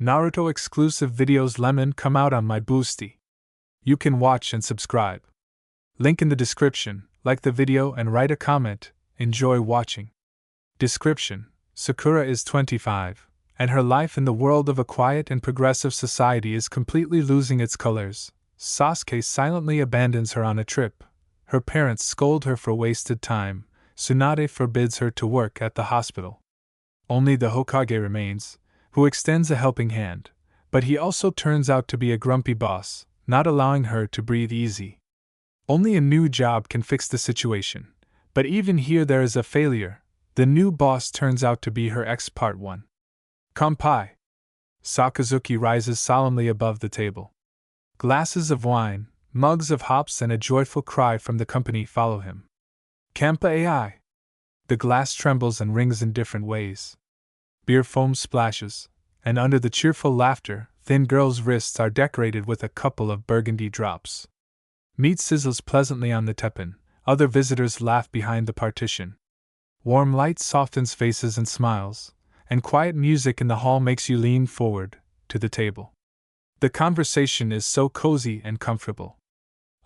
Naruto exclusive videos lemon come out on my boosty. You can watch and subscribe. Link in the description, like the video and write a comment, enjoy watching. Description: Sakura is 25, and her life in the world of a quiet and progressive society is completely losing its colors. Sasuke silently abandons her on a trip. Her parents scold her for wasted time. Tsunade forbids her to work at the hospital. Only the Hokage remains, who extends a helping hand, but he also turns out to be a grumpy boss, not allowing her to breathe easy. Only a new job can fix the situation, but even here there is a failure. The new boss turns out to be her ex. Part 1. Kanpai. Sakazuki rises solemnly above the table. Glasses of wine, mugs of hops, and a joyful cry from the company follow him. Kanpai. The glass trembles and rings in different ways. Beer foam splashes, and under the cheerful laughter, thin girl's wrists are decorated with a couple of burgundy drops. Meat sizzles pleasantly on the teppan. Other visitors laugh behind the partition. Warm light softens faces and smiles, and quiet music in the hall makes you lean forward to the table. The conversation is so cozy and comfortable.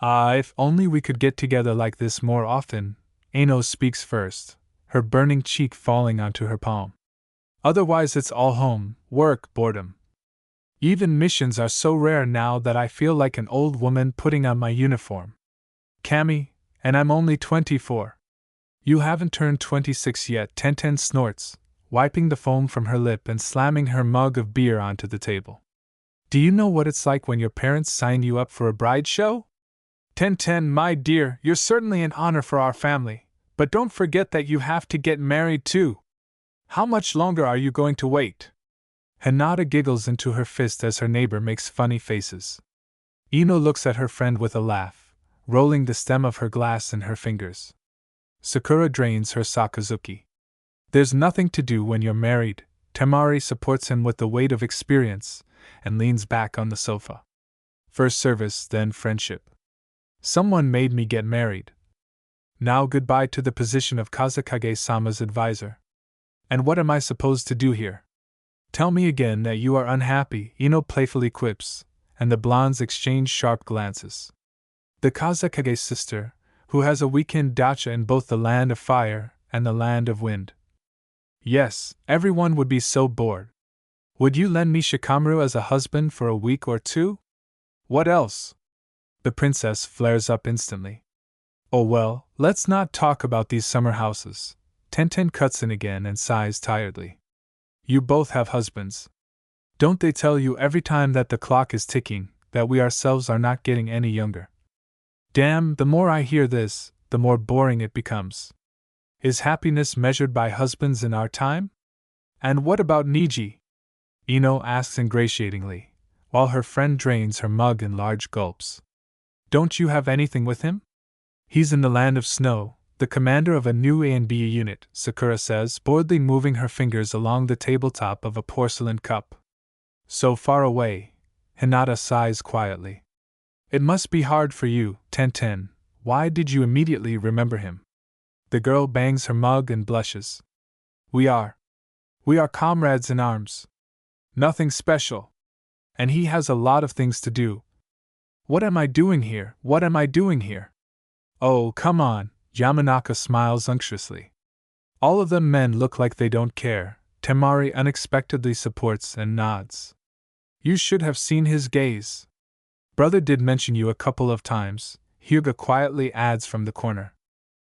Ah, if only we could get together like this more often. Aino speaks first, her burning cheek falling onto her palm. Otherwise it's all home, work, boredom. Even missions are so rare now that I feel like an old woman putting on my uniform. Cammy, and I'm only 24. You haven't turned 26 yet, Tenten snorts, wiping the foam from her lip and slamming her mug of beer onto the table. Do you know what it's like when your parents sign you up for a bride show? Tenten, my dear, you're certainly an honor for our family, but don't forget that you have to get married too. How much longer are you going to wait? Hinata giggles into her fist as her neighbor makes funny faces. Ino looks at her friend with a laugh, rolling the stem of her glass in her fingers. Sakura drains her Sakazuki. There's nothing to do when you're married. Temari supports him with the weight of experience and leans back on the sofa. First service, then friendship. Someone made me get married. Now goodbye to the position of Kazekage-sama's advisor. And what am I supposed to do here? Tell me again that you are unhappy, Ino playfully quips, and the blondes exchange sharp glances. The Kazekage sister, who has a weekend dacha in both the land of fire and the land of wind. Yes, everyone would be so bored. Would you lend me Shikamaru as a husband for a week or two? What else? The princess flares up instantly. Oh well, let's not talk about these summer houses. Tenten cuts in again and sighs tiredly. You both have husbands. Don't they tell you every time that the clock is ticking, that we ourselves are not getting any younger? Damn, the more I hear this, the more boring it becomes. Is happiness measured by husbands in our time? And what about Niji? Ino asks ingratiatingly, while her friend drains her mug in large gulps. Don't you have anything with him? He's in the land of snow, the commander of a new A&B unit, Sakura says, boredly moving her fingers along the tabletop of a porcelain cup. So far away, Hinata sighs quietly. It must be hard for you, Tenten. Why did you immediately remember him? The girl bangs her mug and blushes. We are comrades in arms. Nothing special. And he has a lot of things to do. What am I doing here? What am I doing here? Oh, come on, Yamanaka smiles unctuously. All of them men look like they don't care. Temari unexpectedly supports and nods. You should have seen his gaze. Brother did mention you a couple of times, Hyuga quietly adds from the corner.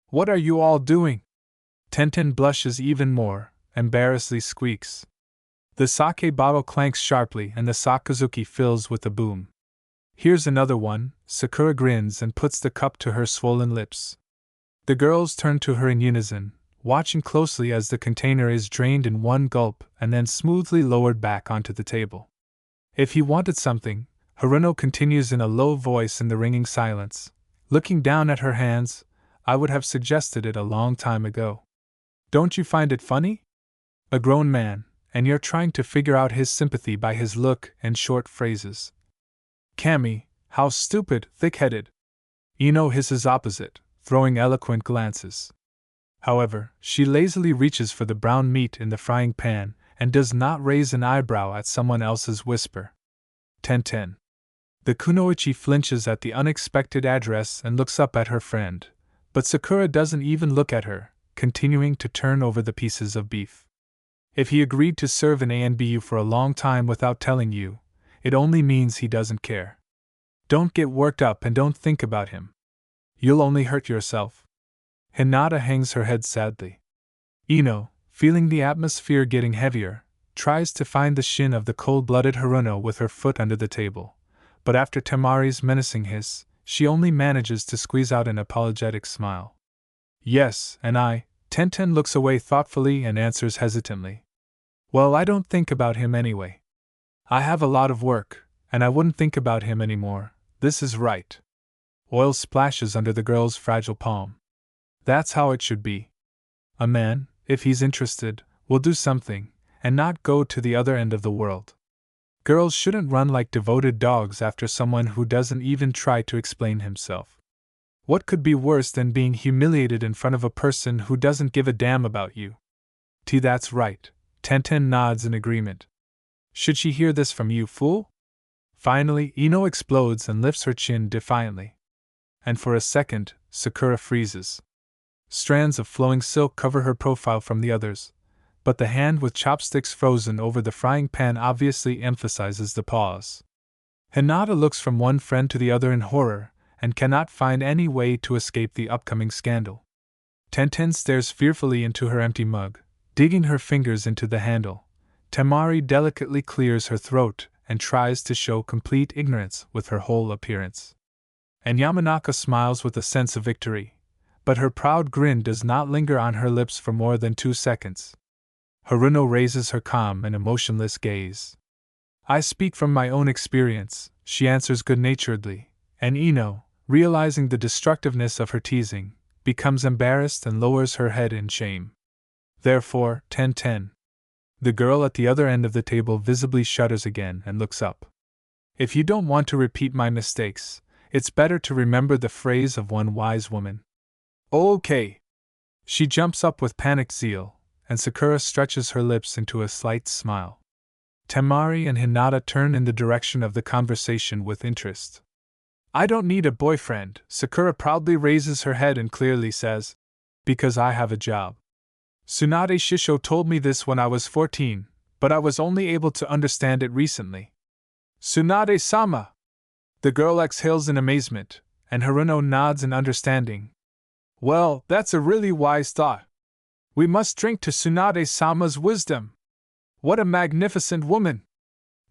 What are you all doing? Tenten blushes even more, embarrassedly squeaks. The sake bottle clanks sharply and the Sakazuki fills with a boom. Here's another one, Sakura grins and puts the cup to her swollen lips. The girls turn to her in unison, watching closely as the container is drained in one gulp and then smoothly lowered back onto the table. If he wanted something, Haruno continues in a low voice in the ringing silence, looking down at her hands, I would have suggested it a long time ago. Don't you find it funny? A grown man, and you're trying to figure out his sympathy by his look and short phrases. Cammy, how stupid, thick-headed. Ino hisses opposite, throwing eloquent glances. However, she lazily reaches for the brown meat in the frying pan and does not raise an eyebrow at someone else's whisper. 10:10. The kunoichi flinches at the unexpected address and looks up at her friend, but Sakura doesn't even look at her, continuing to turn over the pieces of beef. If he agreed to serve in ANBU for a long time without telling you, it only means he doesn't care. Don't get worked up and don't think about him. You'll only hurt yourself. Hinata hangs her head sadly. Ino, feeling the atmosphere getting heavier, tries to find the shin of the cold-blooded Haruno with her foot under the table, but after Temari's menacing hiss, she only manages to squeeze out an apologetic smile. Yes, and I. Tenten looks away thoughtfully and answers hesitantly. Well, I don't think about him anyway. I have a lot of work, and I wouldn't think about him anymore. This is right. Oil splashes under the girl's fragile palm. That's how it should be. A man, if he's interested, will do something, and not go to the other end of the world. Girls shouldn't run like devoted dogs after someone who doesn't even try to explain himself. What could be worse than being humiliated in front of a person who doesn't give a damn about you? That's right. Tenten nods in agreement. Should she hear this from you, fool? Finally, Ino explodes and lifts her chin defiantly. And for a second, Sakura freezes. Strands of flowing silk cover her profile from the others, but the hand with chopsticks frozen over the frying pan obviously emphasizes the pause. Hinata looks from one friend to the other in horror, and cannot find any way to escape the upcoming scandal. Tenten stares fearfully into her empty mug, digging her fingers into the handle. Temari delicately clears her throat and tries to show complete ignorance with her whole appearance. And Yamanaka smiles with a sense of victory, but her proud grin does not linger on her lips for more than 2 seconds. Haruno raises her calm and emotionless gaze. I speak from my own experience, she answers good-naturedly, and Ino, realizing the destructiveness of her teasing, becomes embarrassed and lowers her head in shame. Therefore, 10:10. The girl at the other end of the table visibly shudders again and looks up. If you don't want to repeat my mistakes, it's better to remember the phrase of one wise woman. Okay. She jumps up with panicked zeal, and Sakura stretches her lips into a slight smile. Temari and Hinata turn in the direction of the conversation with interest. I don't need a boyfriend, Sakura proudly raises her head and clearly says, because I have a job. Tsunade Shisho told me this when I was 14, but I was only able to understand it recently. Tsunade-sama! The girl exhales in amazement, and Haruno nods in understanding. Well, that's a really wise thought. We must drink to Tsunade-sama's wisdom. What a magnificent woman!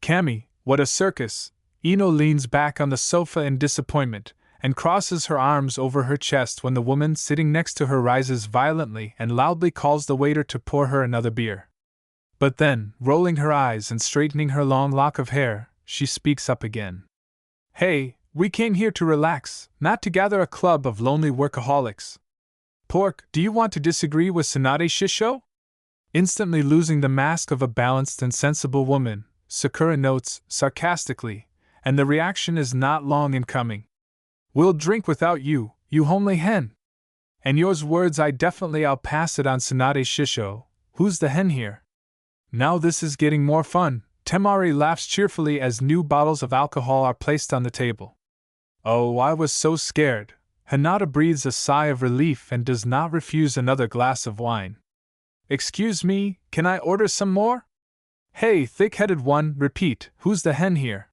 Kami, what a circus! Ino leans back on the sofa in disappointment, and crosses her arms over her chest when the woman sitting next to her rises violently and loudly calls the waiter to pour her another beer. But then, rolling her eyes and straightening her long lock of hair, she speaks up again. Hey, we came here to relax, not to gather a club of lonely workaholics. Pork, do you want to disagree with Tsunade Shisho? Instantly losing the mask of a balanced and sensible woman, Sakura notes, sarcastically, and the reaction is not long in coming. We'll drink without you, you homely hen. And yours words I'll pass it on Tsunade Shisho. Who's the hen here? Now this is getting more fun. Temari laughs cheerfully as new bottles of alcohol are placed on the table. Oh, I was so scared. Hinata breathes a sigh of relief and does not refuse another glass of wine. Excuse me, can I order some more? Hey, thick-headed one, repeat, who's the hen here?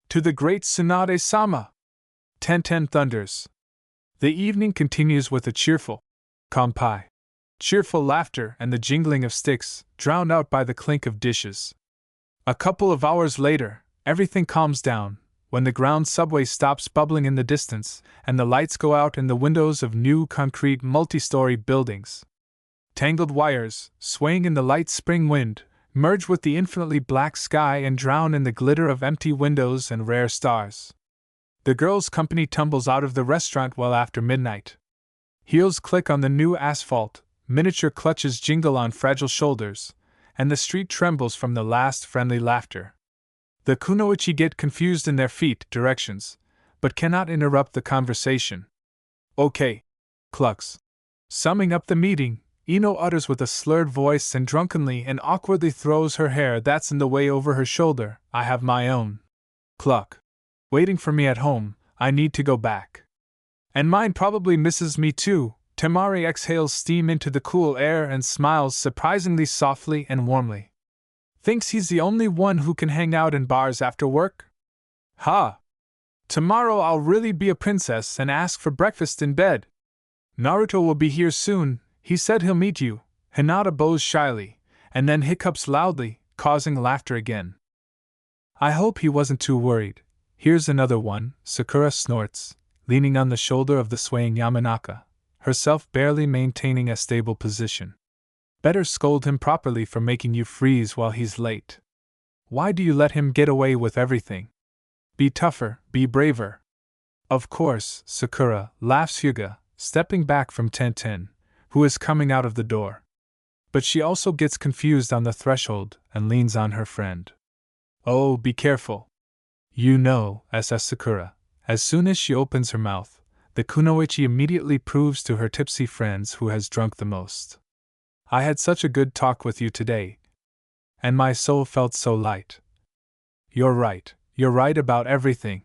To the great Tsunade-sama! Tenten thunders. The evening continues with a cheerful kanpai. Cheerful laughter and the jingling of sticks, drowned out by the clink of dishes. A couple of hours later, everything calms down, when the ground subway stops bubbling in the distance, and the lights go out in the windows of new concrete multi-story buildings. Tangled wires, swaying in the light spring wind, merge with the infinitely black sky and drown in the glitter of empty windows and rare stars. The girls' company tumbles out of the restaurant well after midnight. Heels click on the new asphalt, miniature clutches jingle on fragile shoulders, and the street trembles from the last friendly laughter. The kunoichi get confused in their feet directions, but cannot interrupt the conversation. Okay. Clucks. Summing up the meeting, Ino utters with a slurred voice and drunkenly and awkwardly throws her hair that's in the way over her shoulder. I have my own cluck waiting for me at home. I need to go back. And mine probably misses me too. Temari exhales steam into the cool air and smiles surprisingly softly and warmly. Thinks he's the only one who can hang out in bars after work? Ha! Tomorrow I'll really be a princess and ask for breakfast in bed. Naruto will be here soon. He said he'll meet you. Hinata bows shyly, and then hiccups loudly, causing laughter again. I hope he wasn't too worried. Here's another one, Sakura snorts, leaning on the shoulder of the swaying Yamanaka, herself barely maintaining a stable position. Better scold him properly for making you freeze while he's late. Why do you let him get away with everything? Be tougher, be braver. Of course, Sakura, laughs Hyuga, stepping back from Tenten, who is coming out of the door. But she also gets confused on the threshold and leans on her friend. Oh, be careful. You know, SS Sakura, as soon as she opens her mouth, the kunoichi immediately proves to her tipsy friends who has drunk the most. I had such a good talk with you today, and my soul felt so light. You're right about everything.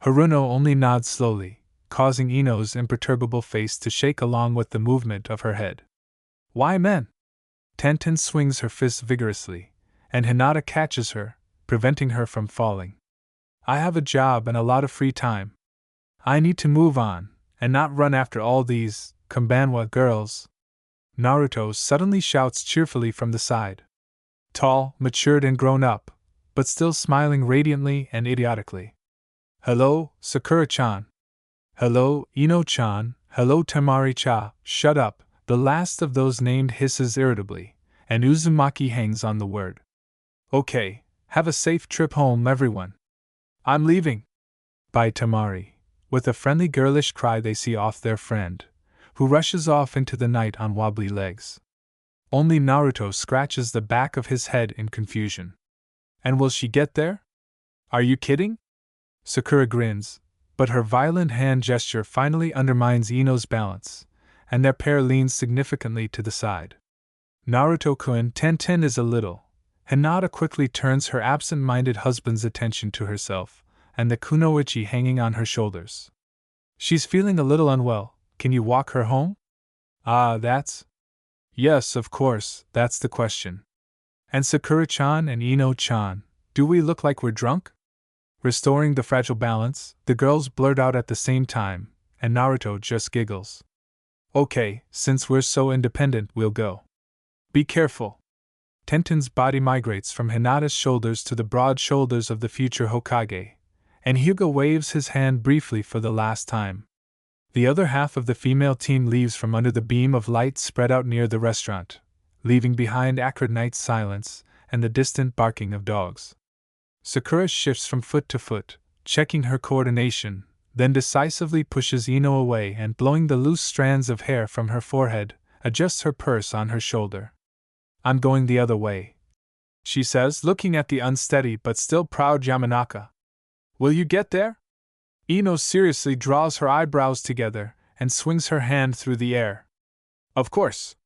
Haruno only nods slowly, causing Ino's imperturbable face to shake along with the movement of her head. Why men? Tenten swings her fist vigorously, and Hinata catches her, preventing her from falling. I have a job and a lot of free time. I need to move on, and not run after all these Kambanwa girls. Naruto suddenly shouts cheerfully from the side. Tall, matured and grown up, but still smiling radiantly and idiotically. Hello, Sakura-chan. Hello, Ino-chan. Hello, Temari-cha. Shut up, the last of those named hisses irritably, and Uzumaki hangs on the word. Okay, have a safe trip home everyone. I'm leaving. Bye Temari. With a friendly girlish cry they see off their friend, who rushes off into the night on wobbly legs. Only Naruto scratches the back of his head in confusion. And will she get there? Are you kidding? Sakura grins, but her violent hand gesture finally undermines Ino's balance, and their pair leans significantly to the side. Naruto-kun Tenten is a little. Hinata quickly turns her absent-minded husband's attention to herself, and the kunoichi hanging on her shoulders. She's feeling a little unwell. Can you walk her home? Ah, that's... Yes, of course, that's the question. And Sakura-chan and Ino-chan, do we look like we're drunk? Restoring the fragile balance, the girls blurt out at the same time, and Naruto just giggles. Okay, since we're so independent, we'll go. Be careful. Tenten's body migrates from Hinata's shoulders to the broad shoulders of the future Hokage, and Hyuga waves his hand briefly for the last time. The other half of the female team leaves from under the beam of light spread out near the restaurant, leaving behind acrid night silence and the distant barking of dogs. Sakura shifts from foot to foot, checking her coordination, then decisively pushes Ino away and, blowing the loose strands of hair from her forehead, adjusts her purse on her shoulder. I'm going the other way, she says, looking at the unsteady but still proud Yamanaka. Will you get there? Ino seriously draws her eyebrows together and swings her hand through the air. Of course.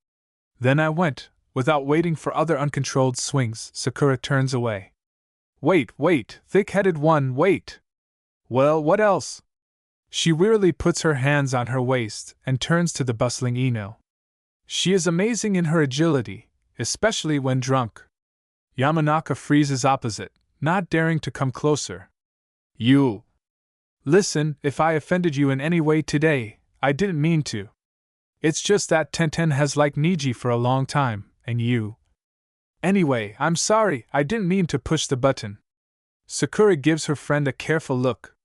Then I went, without waiting for other uncontrolled swings. Sakura turns away. Wait, thick-headed one, wait! Well, what else? She wearily puts her hands on her waist and turns to the bustling Ino. She is amazing in her agility, especially when drunk. Yamanaka freezes opposite, not daring to come closer. You. Listen, if I offended you in any way today, I didn't mean to. It's just that Tenten has liked Niji for a long time, and you. Anyway, I'm sorry, I didn't mean to push the button. Sakura gives her friend a careful look.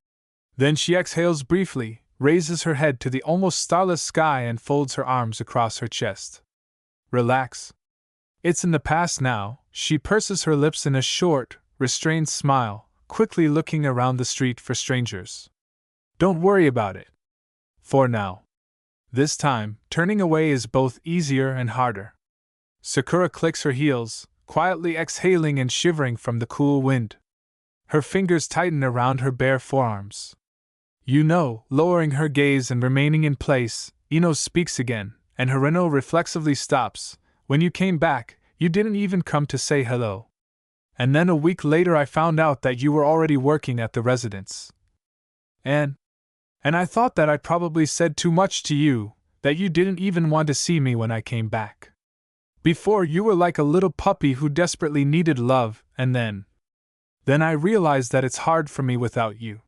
Then she exhales briefly, raises her head to the almost starless sky and folds her arms across her chest. Relax. It's in the past now. She purses her lips in a short, restrained smile, quickly looking around the street for strangers. Don't worry about it. For now. This time, turning away is both easier and harder. Sakura clicks her heels, quietly exhaling and shivering from the cool wind. Her fingers tighten around her bare forearms. You know, lowering her gaze and remaining in place, Ino speaks again, and Haruno reflexively stops. When you came back, you didn't even come to say hello. And then a week later I found out that you were already working at the residence. And I thought that I probably said too much to you, that you didn't even want to see me when I came back. Before, you were like a little puppy who desperately needed love, and then I realized that it's hard for me without you.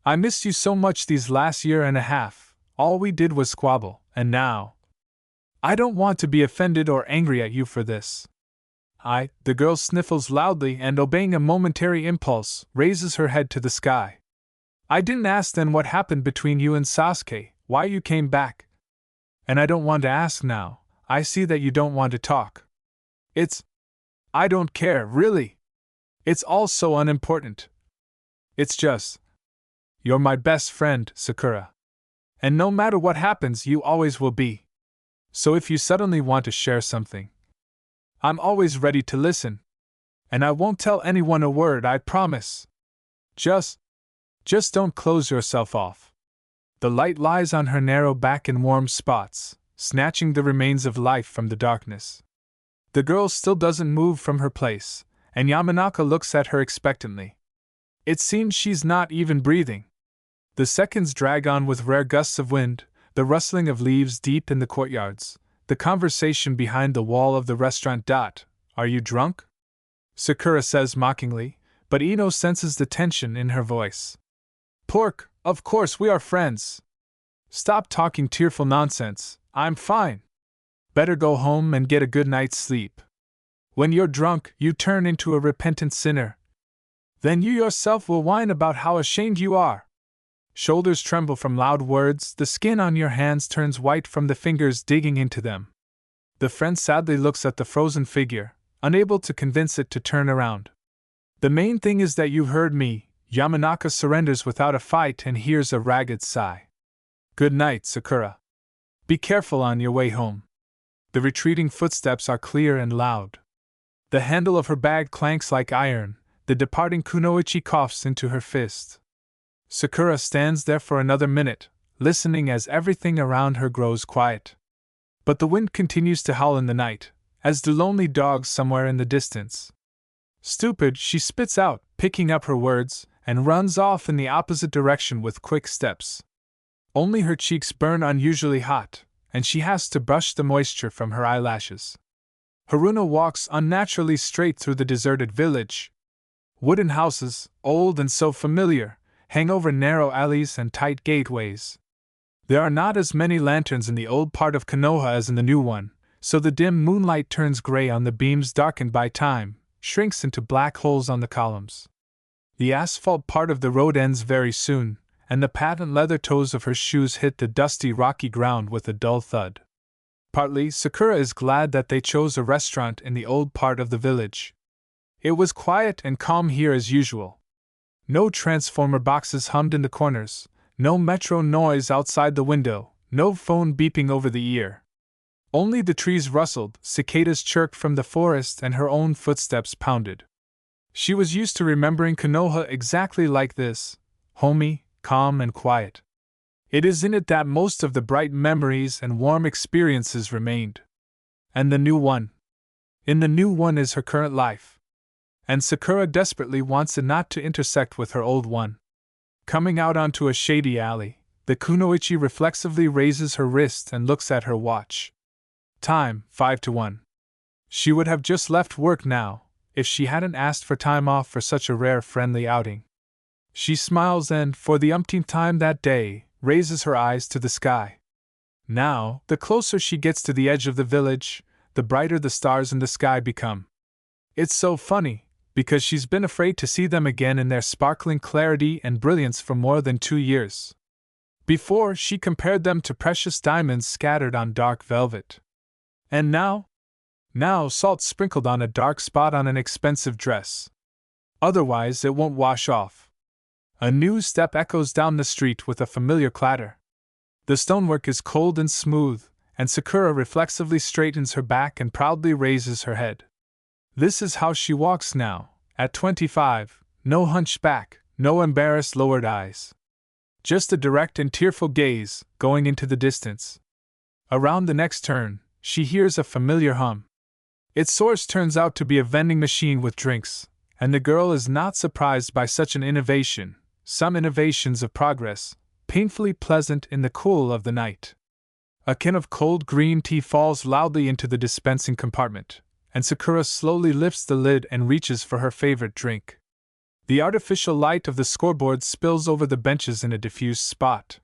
I missed you so much these last year and a half. All we did was squabble, and now I don't want to be offended or angry at you for this. The girl sniffles loudly and, obeying a momentary impulse, raises her head to the sky. I didn't ask then what happened between you and Sasuke, why you came back. And I don't want to ask now. I see that you don't want to talk. I don't care, really. It's all so unimportant. It's just, you're my best friend, Sakura. And no matter what happens, you always will be. So if you suddenly want to share something, I'm always ready to listen. And I won't tell anyone a word, I promise. Just don't close yourself off. The light lies on her narrow back in warm spots, snatching the remains of life from the darkness. The girl still doesn't move from her place, and Yamanaka looks at her expectantly. It seems she's not even breathing. The seconds drag on with rare gusts of wind, the rustling of leaves deep in the courtyards, the conversation behind the wall of the restaurant. Are you drunk? Sakura says mockingly, but Ino senses the tension in her voice. Pork, of course we are friends. Stop talking tearful nonsense, I'm fine. Better go home and get a good night's sleep. When you're drunk, you turn into a repentant sinner. Then you yourself will whine about how ashamed you are. Shoulders tremble from loud words, the skin on your hands turns white from the fingers digging into them. The friend sadly looks at the frozen figure, unable to convince it to turn around. The main thing is that you heard me. Yamanaka surrenders without a fight and hears a ragged sigh. Good night, Sakura. Be careful on your way home. The retreating footsteps are clear and loud. The handle of her bag clanks like iron, the departing kunoichi coughs into her fist. Sakura stands there for another minute, listening as everything around her grows quiet. But the wind continues to howl in the night, as do lonely dogs somewhere in the distance. Stupid, she spits out, picking up her words, and runs off in the opposite direction with quick steps. Only her cheeks burn unusually hot, and she has to brush the moisture from her eyelashes. Haruno walks unnaturally straight through the deserted village. Wooden houses, old and so familiar, hang over narrow alleys and tight gateways. There are not as many lanterns in the old part of Konoha as in the new one, so the dim moonlight turns gray on the beams darkened by time, shrinks into black holes on the columns. The asphalt part of the road ends very soon, and the patent leather toes of her shoes hit the dusty rocky ground with a dull thud. Partly, Sakura is glad that they chose a restaurant in the old part of the village. It was quiet and calm here as usual. No transformer boxes hummed in the corners, no metro noise outside the window, no phone beeping over the ear. Only the trees rustled, cicadas chirped from the forest, and her own footsteps pounded. She was used to remembering Konoha exactly like this, homey, calm and quiet. It is in it that most of the bright memories and warm experiences remained. And the new one. In the new one is her current life. And Sakura desperately wants it not to intersect with her old one. Coming out onto a shady alley, the kunoichi reflexively raises her wrist and looks at her watch. Time, 5:01. She would have just left work now, if she hadn't asked for time off for such a rare friendly outing. She smiles and, for the umpteenth time that day, raises her eyes to the sky. Now, the closer she gets to the edge of the village, the brighter the stars in the sky become. It's so funny, because she's been afraid to see them again in their sparkling clarity and brilliance for more than 2 years. Before, she compared them to precious diamonds scattered on dark velvet. And now, salt sprinkled on a dark spot on an expensive dress. Otherwise, it won't wash off. A new step echoes down the street with a familiar clatter. The stonework is cold and smooth, and Sakura reflexively straightens her back and proudly raises her head. This is how she walks now, at 25, no hunchback, no embarrassed lowered eyes. Just a direct and tearful gaze, going into the distance. Around the next turn, she hears a familiar hum. Its source turns out to be a vending machine with drinks, and the girl is not surprised by such an innovation. Some innovations of progress, painfully pleasant in the cool of the night. A can of cold green tea falls loudly into the dispensing compartment, and Sakura slowly lifts the lid and reaches for her favorite drink. The artificial light of the scoreboard spills over the benches in a diffuse spot.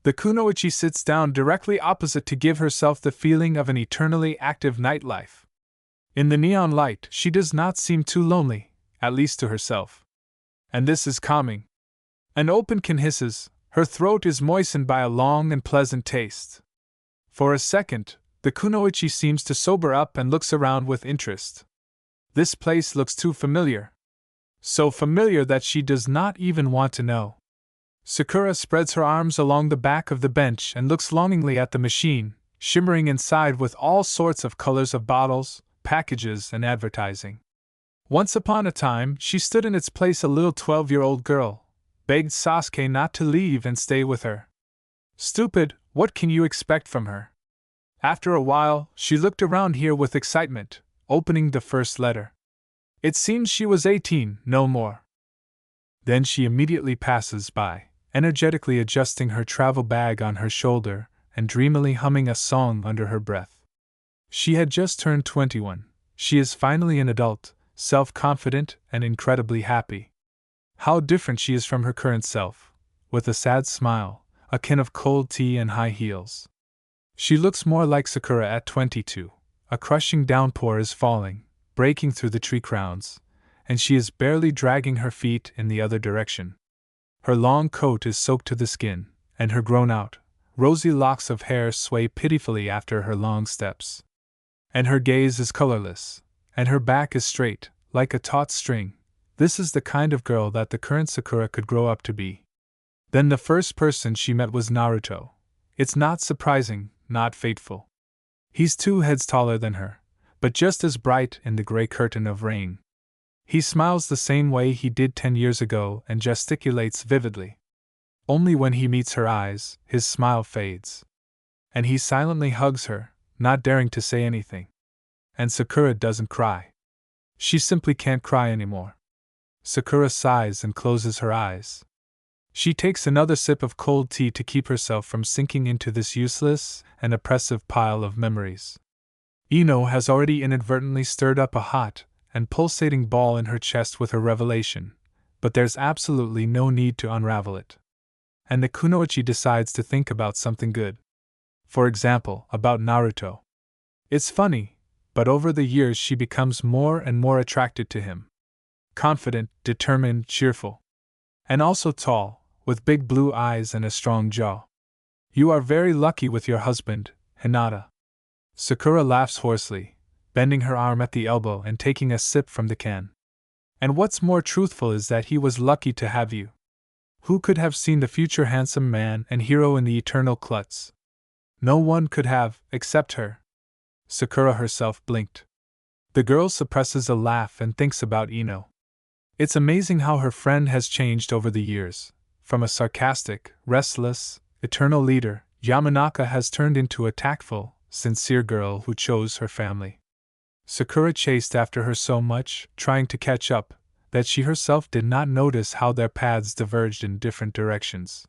The kunoichi sits down directly opposite to give herself the feeling of an eternally active nightlife. In the neon light, she does not seem too lonely, at least to herself. And this is calming. An open-can hisses, her throat is moistened by a long and pleasant taste. For a second, the kunoichi seems to sober up and looks around with interest. This place looks too familiar. So familiar that she does not even want to know. Sakura spreads her arms along the back of the bench and looks longingly at the machine, shimmering inside with all sorts of colors of bottles, packages, and advertising. Once upon a time, she stood in its place a little 12-year-old girl, begged Sasuke not to leave and stay with her. Stupid, what can you expect from her? After a while, she looked around here with excitement, opening the first letter. It seems she was 18, no more. Then she immediately passes by, energetically adjusting her travel bag on her shoulder and dreamily humming a song under her breath. She had just turned 21. She is finally an adult, self-confident and incredibly happy. How different she is from her current self, with a sad smile, a can of cold tea and high heels. She looks more like Sakura at 22. A crushing downpour is falling, breaking through the tree crowns, and she is barely dragging her feet in the other direction. Her long coat is soaked to the skin, and her grown-out, rosy locks of hair sway pitifully after her long steps. And her gaze is colorless, and her back is straight, like a taut string. This is the kind of girl that the current Sakura could grow up to be. Then the first person she met was Naruto. It's not surprising, not fateful. He's 2 heads taller than her, but just as bright in the gray curtain of rain. He smiles the same way he did 10 years ago and gesticulates vividly. Only when he meets her eyes, his smile fades. And he silently hugs her, not daring to say anything. And Sakura doesn't cry. She simply can't cry anymore. Sakura sighs and closes her eyes. She takes another sip of cold tea to keep herself from sinking into this useless and oppressive pile of memories. Ino has already inadvertently stirred up a hot and pulsating ball in her chest with her revelation, but there's absolutely no need to unravel it. And the kunoichi decides to think about something good. For example, about Naruto. It's funny, but over the years she becomes more and more attracted to him. Confident, determined, cheerful. And also tall, with big blue eyes and a strong jaw. You are very lucky with your husband, Hinata. Sakura laughs hoarsely, bending her arm at the elbow and taking a sip from the can. And what's more truthful is that he was lucky to have you. Who could have seen the future handsome man and hero in the eternal klutz? No one could have, except her. Sakura herself blinked. The girl suppresses a laugh and thinks about Ino. It's amazing how her friend has changed over the years. From a sarcastic, restless, eternal leader, Yamanaka has turned into a tactful, sincere girl who chose her family. Sakura chased after her so much, trying to catch up, that she herself did not notice how their paths diverged in different directions.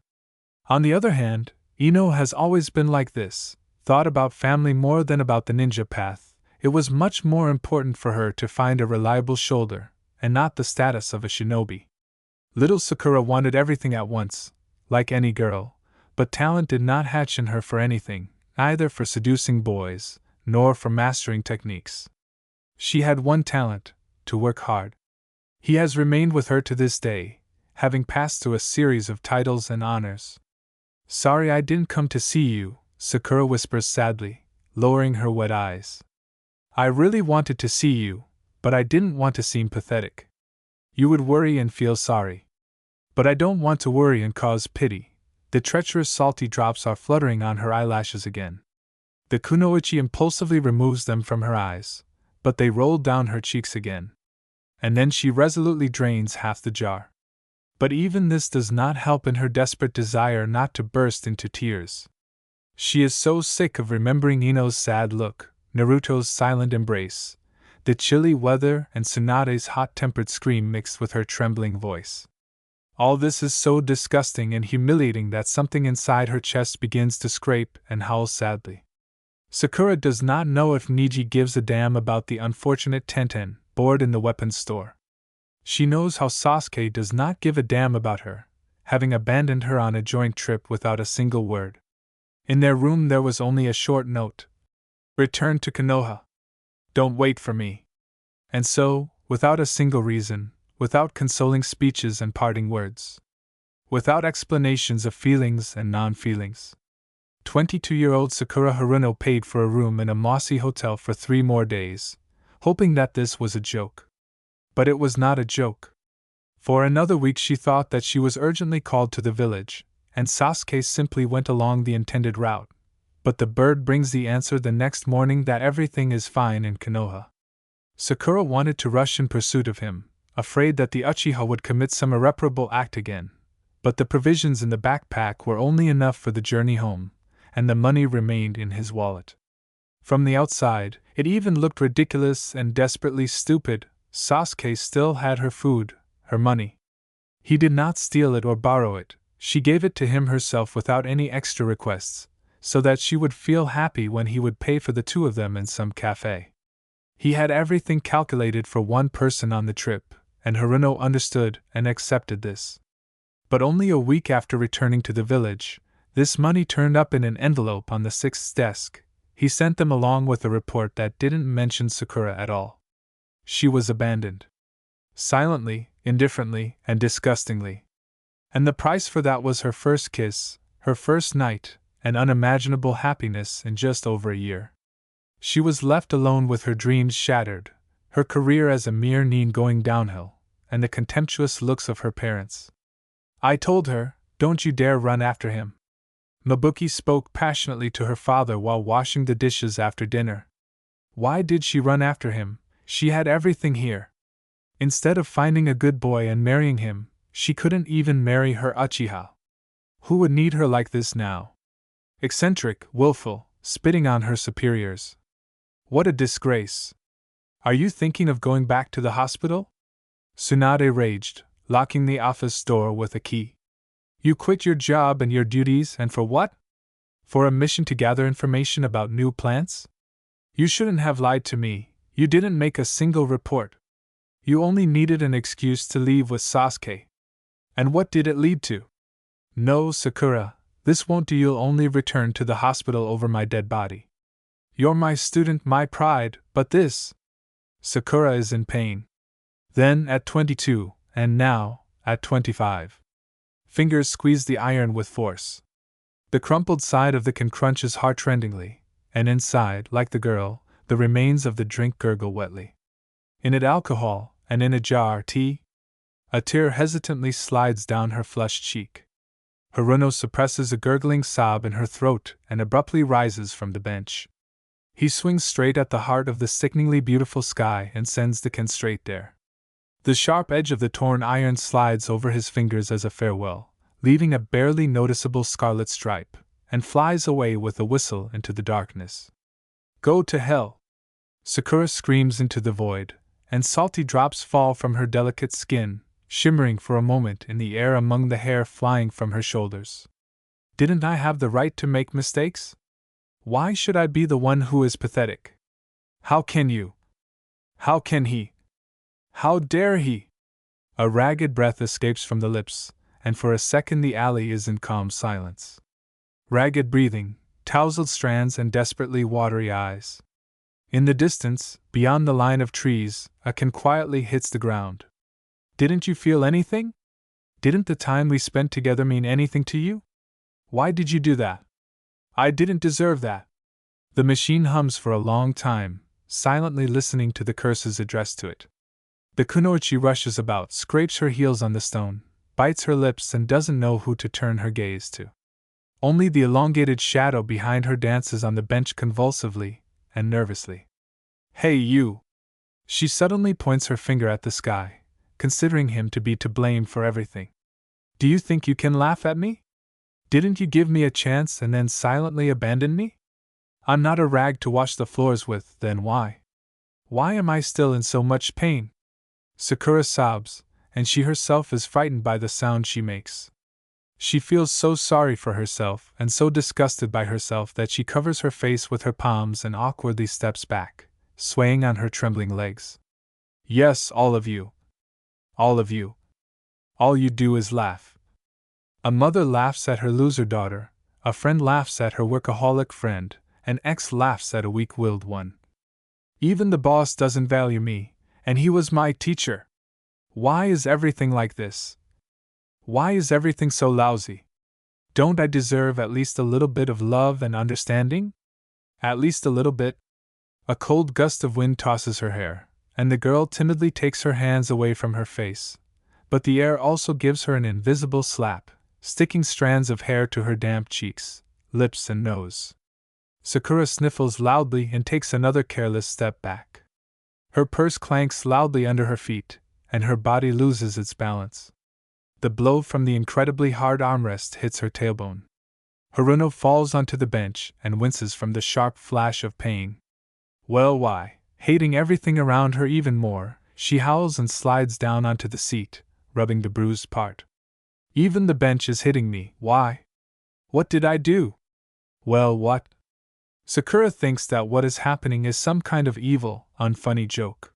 On the other hand, Ino has always been like this, thought about family more than about the ninja path. It was much more important for her to find a reliable shoulder, and not the status of a shinobi. Little Sakura wanted everything at once, like any girl, but talent did not hatch in her for anything, neither for seducing boys, nor for mastering techniques. She had one talent, to work hard. He has remained with her to this day, having passed through a series of titles and honors. Sorry I didn't come to see you, Sakura whispers sadly, lowering her wet eyes. I really wanted to see you, but I didn't want to seem pathetic. You would worry and feel sorry. But I don't want to worry and cause pity. The treacherous salty drops are fluttering on her eyelashes again. The kunoichi impulsively removes them from her eyes, but they roll down her cheeks again. And then she resolutely drains half the jar. But even this does not help in her desperate desire not to burst into tears. She is so sick of remembering Ino's sad look, Naruto's silent embrace, the chilly weather, and Tsunade's hot-tempered scream mixed with her trembling voice. All this is so disgusting and humiliating that something inside her chest begins to scrape and howl sadly. Sakura does not know if Niji gives a damn about the unfortunate Tenten, bored in the weapons store. She knows how Sasuke does not give a damn about her, having abandoned her on a joint trip without a single word. In their room there was only a short note. Return to Konoha. Don't wait for me. And so, without a single reason, without consoling speeches and parting words, without explanations of feelings and non-feelings, 22-year-old Sakura Haruno paid for a room in a mossy hotel for 3 more days, hoping that this was a joke. But it was not a joke. For another week she thought that she was urgently called to the village, and Sasuke simply went along the intended route. But the bird brings the answer the next morning that everything is fine in Konoha. Sakura wanted to rush in pursuit of him, afraid that the Uchiha would commit some irreparable act again. But the provisions in the backpack were only enough for the journey home, and the money remained in his wallet. From the outside, it even looked ridiculous and desperately stupid. Sasuke still had her food, her money. He did not steal it or borrow it, she gave it to him herself without any extra requests, so that she would feel happy when he would pay for the 2 of them in some cafe. He had everything calculated for 1 person on the trip, and Haruno understood and accepted this. But only a week after returning to the village, this money turned up in an envelope on the 6th's desk. He sent them along with a report that didn't mention Sakura at all. She was abandoned. Silently, indifferently, and disgustingly. And the price for that was her first kiss, her first night, and unimaginable happiness in just over a year. She was left alone with her dreams shattered, her career as a mere neen going downhill, and the contemptuous looks of her parents. I told her, don't you dare run after him. Mabuki spoke passionately to her father while washing the dishes after dinner. Why did she run after him? She had everything here. Instead of finding a good boy and marrying him, she couldn't even marry her Uchiha. Who would need her like this now? Eccentric, willful, spitting on her superiors. What a disgrace. Are you thinking of going back to the hospital? Tsunade raged, locking the office door with a key. You quit your job and your duties, and for what? For a mission to gather information about new plants? You shouldn't have lied to me. You didn't make a single report. You only needed an excuse to leave with Sasuke. And what did it lead to? No, Sakura, this won't do. You'll only return to the hospital over my dead body. You're my student, my pride, but this… Sakura is in pain. Then at 22, and now, at 25. Fingers squeeze the iron with force. The crumpled side of the can crunches heartrendingly, and inside, like the girl, the remains of the drink gurgle wetly. In it alcohol, and in a jar tea. A tear hesitantly slides down her flushed cheek. Haruno suppresses a gurgling sob in her throat and abruptly rises from the bench. He swings straight at the heart of the sickeningly beautiful sky and sends the can straight there. The sharp edge of the torn iron slides over his fingers as a farewell, leaving a barely noticeable scarlet stripe, and flies away with a whistle into the darkness. Go to hell! Sakura screams into the void, and salty drops fall from her delicate skin, shimmering for a moment in the air among the hair flying from her shoulders. Didn't I have the right to make mistakes? Why should I be the one who is pathetic? How can you? How can he? How dare he? A ragged breath escapes from the lips, and for a second the alley is in calm silence. Ragged breathing, tousled strands, and desperately watery eyes. In the distance, beyond the line of trees, a can quietly hits the ground. Didn't you feel anything? Didn't the time we spent together mean anything to you? Why did you do that? I didn't deserve that. The machine hums for a long time, silently listening to the curses addressed to it. The kunoichi rushes about, scrapes her heels on the stone, bites her lips, and doesn't know who to turn her gaze to. Only the elongated shadow behind her dances on the bench convulsively and nervously. Hey, you! She suddenly points her finger at the sky, considering him to be to blame for everything. Do you think you can laugh at me? Didn't you give me a chance and then silently abandon me? I'm not a rag to wash the floors with, then why? Why am I still in so much pain? Sakura sobs, and she herself is frightened by the sound she makes. She feels so sorry for herself and so disgusted by herself that she covers her face with her palms and awkwardly steps back, swaying on her trembling legs. Yes, all of you. All of you. All you do is laugh. A mother laughs at her loser daughter, a friend laughs at her workaholic friend, an ex laughs at a weak-willed one. Even the boss doesn't value me, and he was my teacher. Why is everything like this? Why is everything so lousy? Don't I deserve at least a little bit of love and understanding? At least a little bit? A cold gust of wind tosses her hair, and the girl timidly takes her hands away from her face. But the air also gives her an invisible slap, sticking strands of hair to her damp cheeks, lips, and nose. Sakura sniffles loudly and takes another careless step back. Her purse clanks loudly under her feet, and her body loses its balance. The blow from the incredibly hard armrest hits her tailbone. Haruno falls onto the bench and winces from the sharp flash of pain. Well, why, hating everything around her even more, she howls and slides down onto the seat, rubbing the bruised part. Even the bench is hitting me, why? What did I do? Well, what? Sakura thinks that what is happening is some kind of evil, unfunny joke.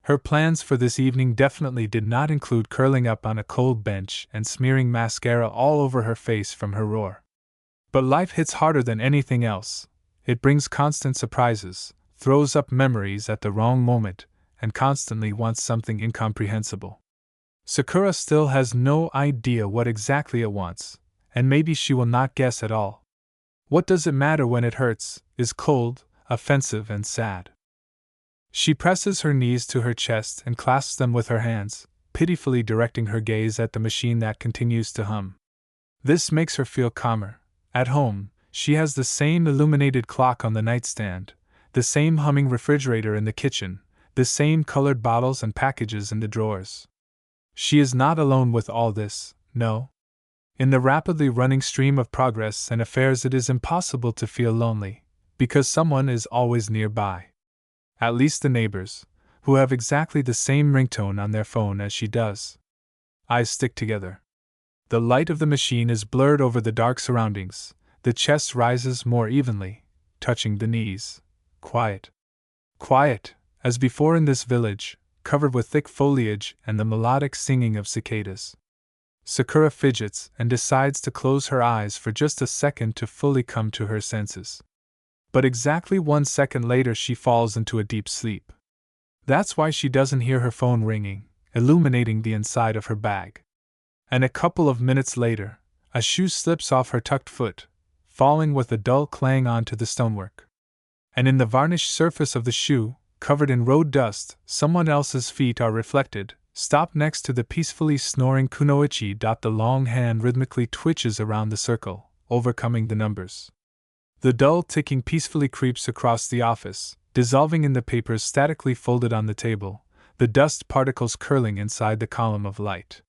Her plans for this evening definitely did not include curling up on a cold bench and smearing mascara all over her face from her roar. But life hits harder than anything else. It brings constant surprises, throws up memories at the wrong moment, and constantly wants something incomprehensible. Sakura still has no idea what exactly it wants, and maybe she will not guess at all. What does it matter when it hurts, is cold, offensive, and sad? She presses her knees to her chest and clasps them with her hands, pitifully directing her gaze at the machine that continues to hum. This makes her feel calmer. At home, she has the same illuminated clock on the nightstand, the same humming refrigerator in the kitchen, the same colored bottles and packages in the drawers. She is not alone with all this, no. In the rapidly running stream of progress and affairs, it is impossible to feel lonely, because someone is always nearby. At least the neighbors, who have exactly the same ringtone on their phone as she does. Eyes stick together. The light of the machine is blurred over the dark surroundings, the chest rises more evenly, touching the knees. Quiet. Quiet, as before in this village, covered with thick foliage and the melodic singing of cicadas. Sakura fidgets and decides to close her eyes for just a second to fully come to her senses. But exactly 1 second later she falls into a deep sleep. That's why she doesn't hear her phone ringing, illuminating the inside of her bag. And a couple of minutes later, a shoe slips off her tucked foot, falling with a dull clang onto the stonework. And in the varnished surface of the shoe, covered in road dust, someone else's feet are reflected, stopped next to the peacefully snoring kunoichi. The long hand rhythmically twitches around the circle, overcoming the numbers. The dull ticking peacefully creeps across the office, dissolving in the papers statically folded on the table, the dust particles curling inside the column of light.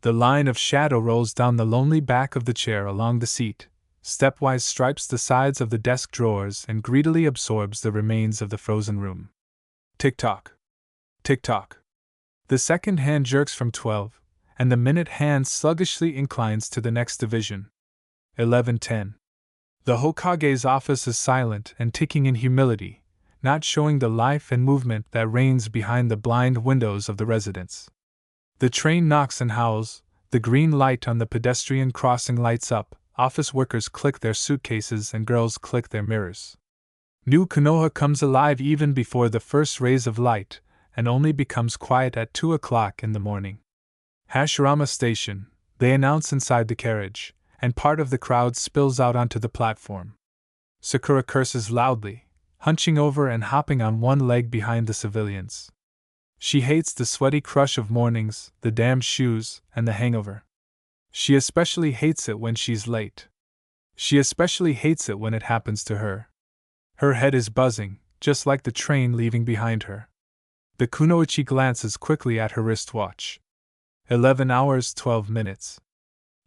The line of shadow rolls down the lonely back of the chair along the seat, stepwise stripes the sides of the desk drawers, and greedily absorbs the remains of the frozen room. Tick-tock. Tick-tock. The second hand jerks from 12, and the minute hand sluggishly inclines to the next division. 11:10. The Hokage's office is silent and ticking in humility, not showing the life and movement that reigns behind the blind windows of the residence. The train knocks and howls, the green light on the pedestrian crossing lights up, office workers click their suitcases and girls click their mirrors. New Konoha comes alive even before the first rays of light, and only becomes quiet at 2 o'clock in the morning. Hashirama Station, they announce inside the carriage, and part of the crowd spills out onto the platform. Sakura curses loudly, hunching over and hopping on one leg behind the civilians. She hates the sweaty crush of mornings, the damned shoes, and the hangover. She especially hates it when she's late. She especially hates it when it happens to her. Her head is buzzing, just like the train leaving behind her. The kunoichi glances quickly at her wristwatch. 11 hours 12 minutes.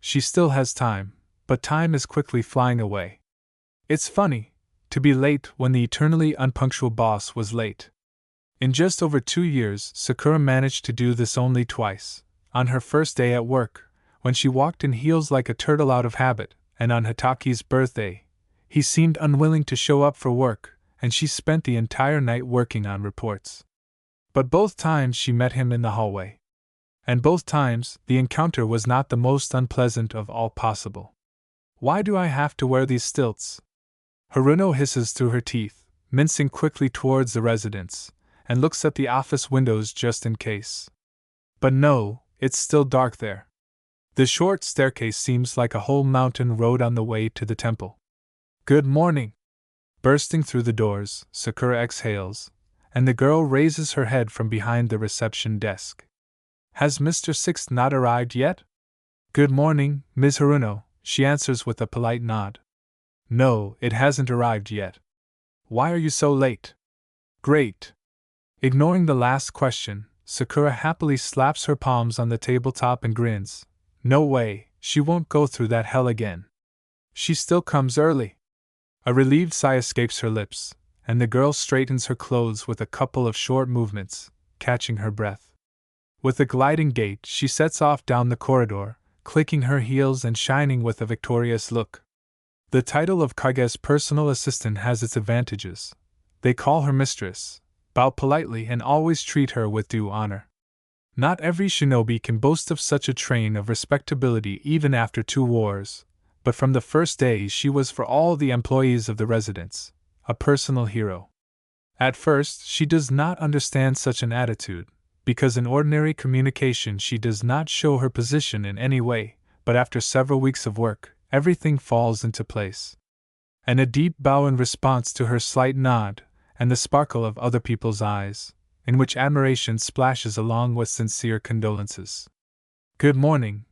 She still has time, but time is quickly flying away. It's funny to be late when the eternally unpunctual boss was late. In just over 2 years, Sakura managed to do this only twice. On her first day at work, when she walked in heels like a turtle out of habit, and on Hitaki's birthday. He seemed unwilling to show up for work, and she spent the entire night working on reports. But both times she met him in the hallway. And both times, the encounter was not the most unpleasant of all possible. "Why do I have to wear these stilts?" Haruno hisses through her teeth, mincing quickly towards the residence, and looks at the office windows just in case. But no, it's still dark there. The short staircase seems like a whole mountain road on the way to the temple. "Good morning." Bursting through the doors, Sakura exhales, and the girl raises her head from behind the reception desk. "Has Mr. Sixth not arrived yet?" "Good morning, Ms. Haruno," she answers with a polite nod. "No, it hasn't arrived yet." "Why are you so late?" "Great." Ignoring the last question, Sakura happily slaps her palms on the tabletop and grins. No way, she won't go through that hell again. She still comes early. A relieved sigh escapes her lips, and the girl straightens her clothes with a couple of short movements, catching her breath. With a gliding gait, she sets off down the corridor, clicking her heels and shining with a victorious look. The title of Kage's personal assistant has its advantages. They call her mistress, bow politely, and always treat her with due honor. Not every shinobi can boast of such a train of respectability even after 2 wars, but from the first day she was for all the employees of the residence a personal hero. At first, she does not understand such an attitude, because in ordinary communication she does not show her position in any way, but after several weeks of work, everything falls into place. And a deep bow in response to her slight nod, and the sparkle of other people's eyes, in which admiration splashes along with sincere condolences. "Good morning,"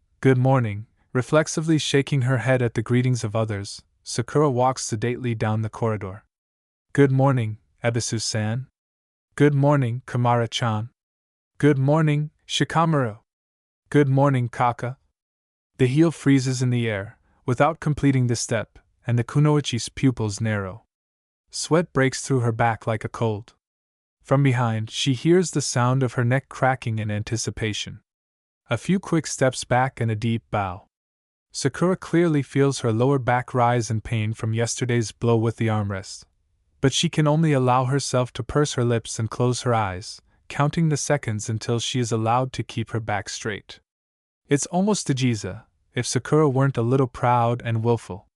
reflexively shaking her head at the greetings of others, Sakura walks sedately down the corridor. "Good morning, Ebisu-san." "Good morning, Kamara-chan." "Good morning, Shikamaru." "Good morning, Kaka." The heel freezes in the air, without completing the step, and the kunoichi's pupils narrow. Sweat breaks through her back like a cold. From behind, she hears the sound of her neck cracking in anticipation. A few quick steps back and a deep bow. Sakura clearly feels her lower back rise in pain from yesterday's blow with the armrest. But she can only allow herself to purse her lips and close her eyes, counting the seconds until she is allowed to keep her back straight. It's almost Jiza, if Sakura weren't a little proud and willful.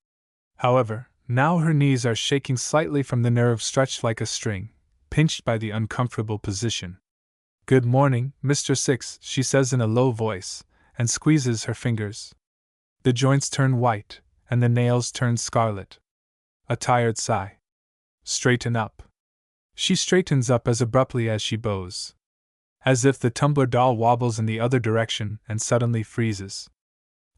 However, now her knees are shaking slightly from the nerve stretched like a string, pinched by the uncomfortable position. "Good morning, Mr. Six," she says in a low voice, and squeezes her fingers. The joints turn white, and the nails turn scarlet. A tired sigh. "Straighten up." She straightens up as abruptly as she bows. As if the tumbler doll wobbles in the other direction and suddenly freezes.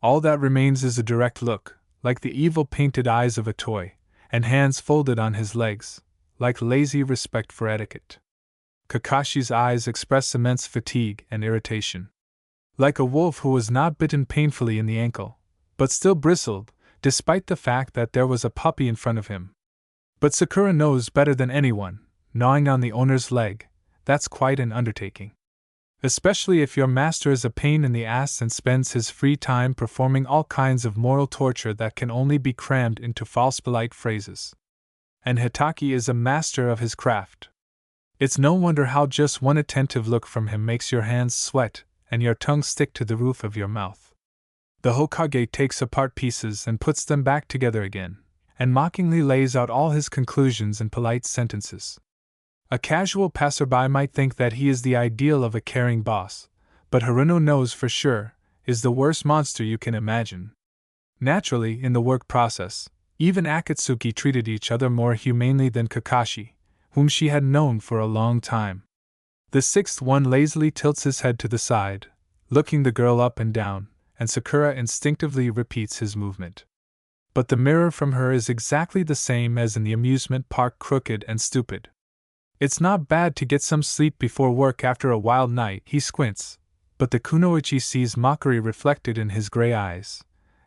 All that remains is a direct look, like the evil painted eyes of a toy, and hands folded on his legs, like lazy respect for etiquette. Kakashi's eyes express immense fatigue and irritation. Like a wolf who was not bitten painfully in the ankle, but still bristled, despite the fact that there was a puppy in front of him. But Sakura knows better than anyone, gnawing on the owner's leg, that's quite an undertaking. Especially if your master is a pain in the ass and spends his free time performing all kinds of moral torture that can only be crammed into false polite phrases. And Hitaki is a master of his craft. It's no wonder how just one attentive look from him makes your hands sweat and your tongue stick to the roof of your mouth. The Hokage takes apart pieces and puts them back together again, and mockingly lays out all his conclusions in polite sentences. A casual passerby might think that he is the ideal of a caring boss, but Haruno knows for sure, is the worst monster you can imagine. Naturally, in the work process, even Akatsuki treated each other more humanely than Kakashi, whom she had known for a long time. The sixth one lazily tilts his head to the side, looking the girl up and down, and Sakura instinctively repeats his movement. But the mirror from her is exactly the same as in the amusement park, crooked and stupid. It's not bad to get some sleep before work after a wild night, he squints, but the kunoichi sees mockery reflected in his gray eyes,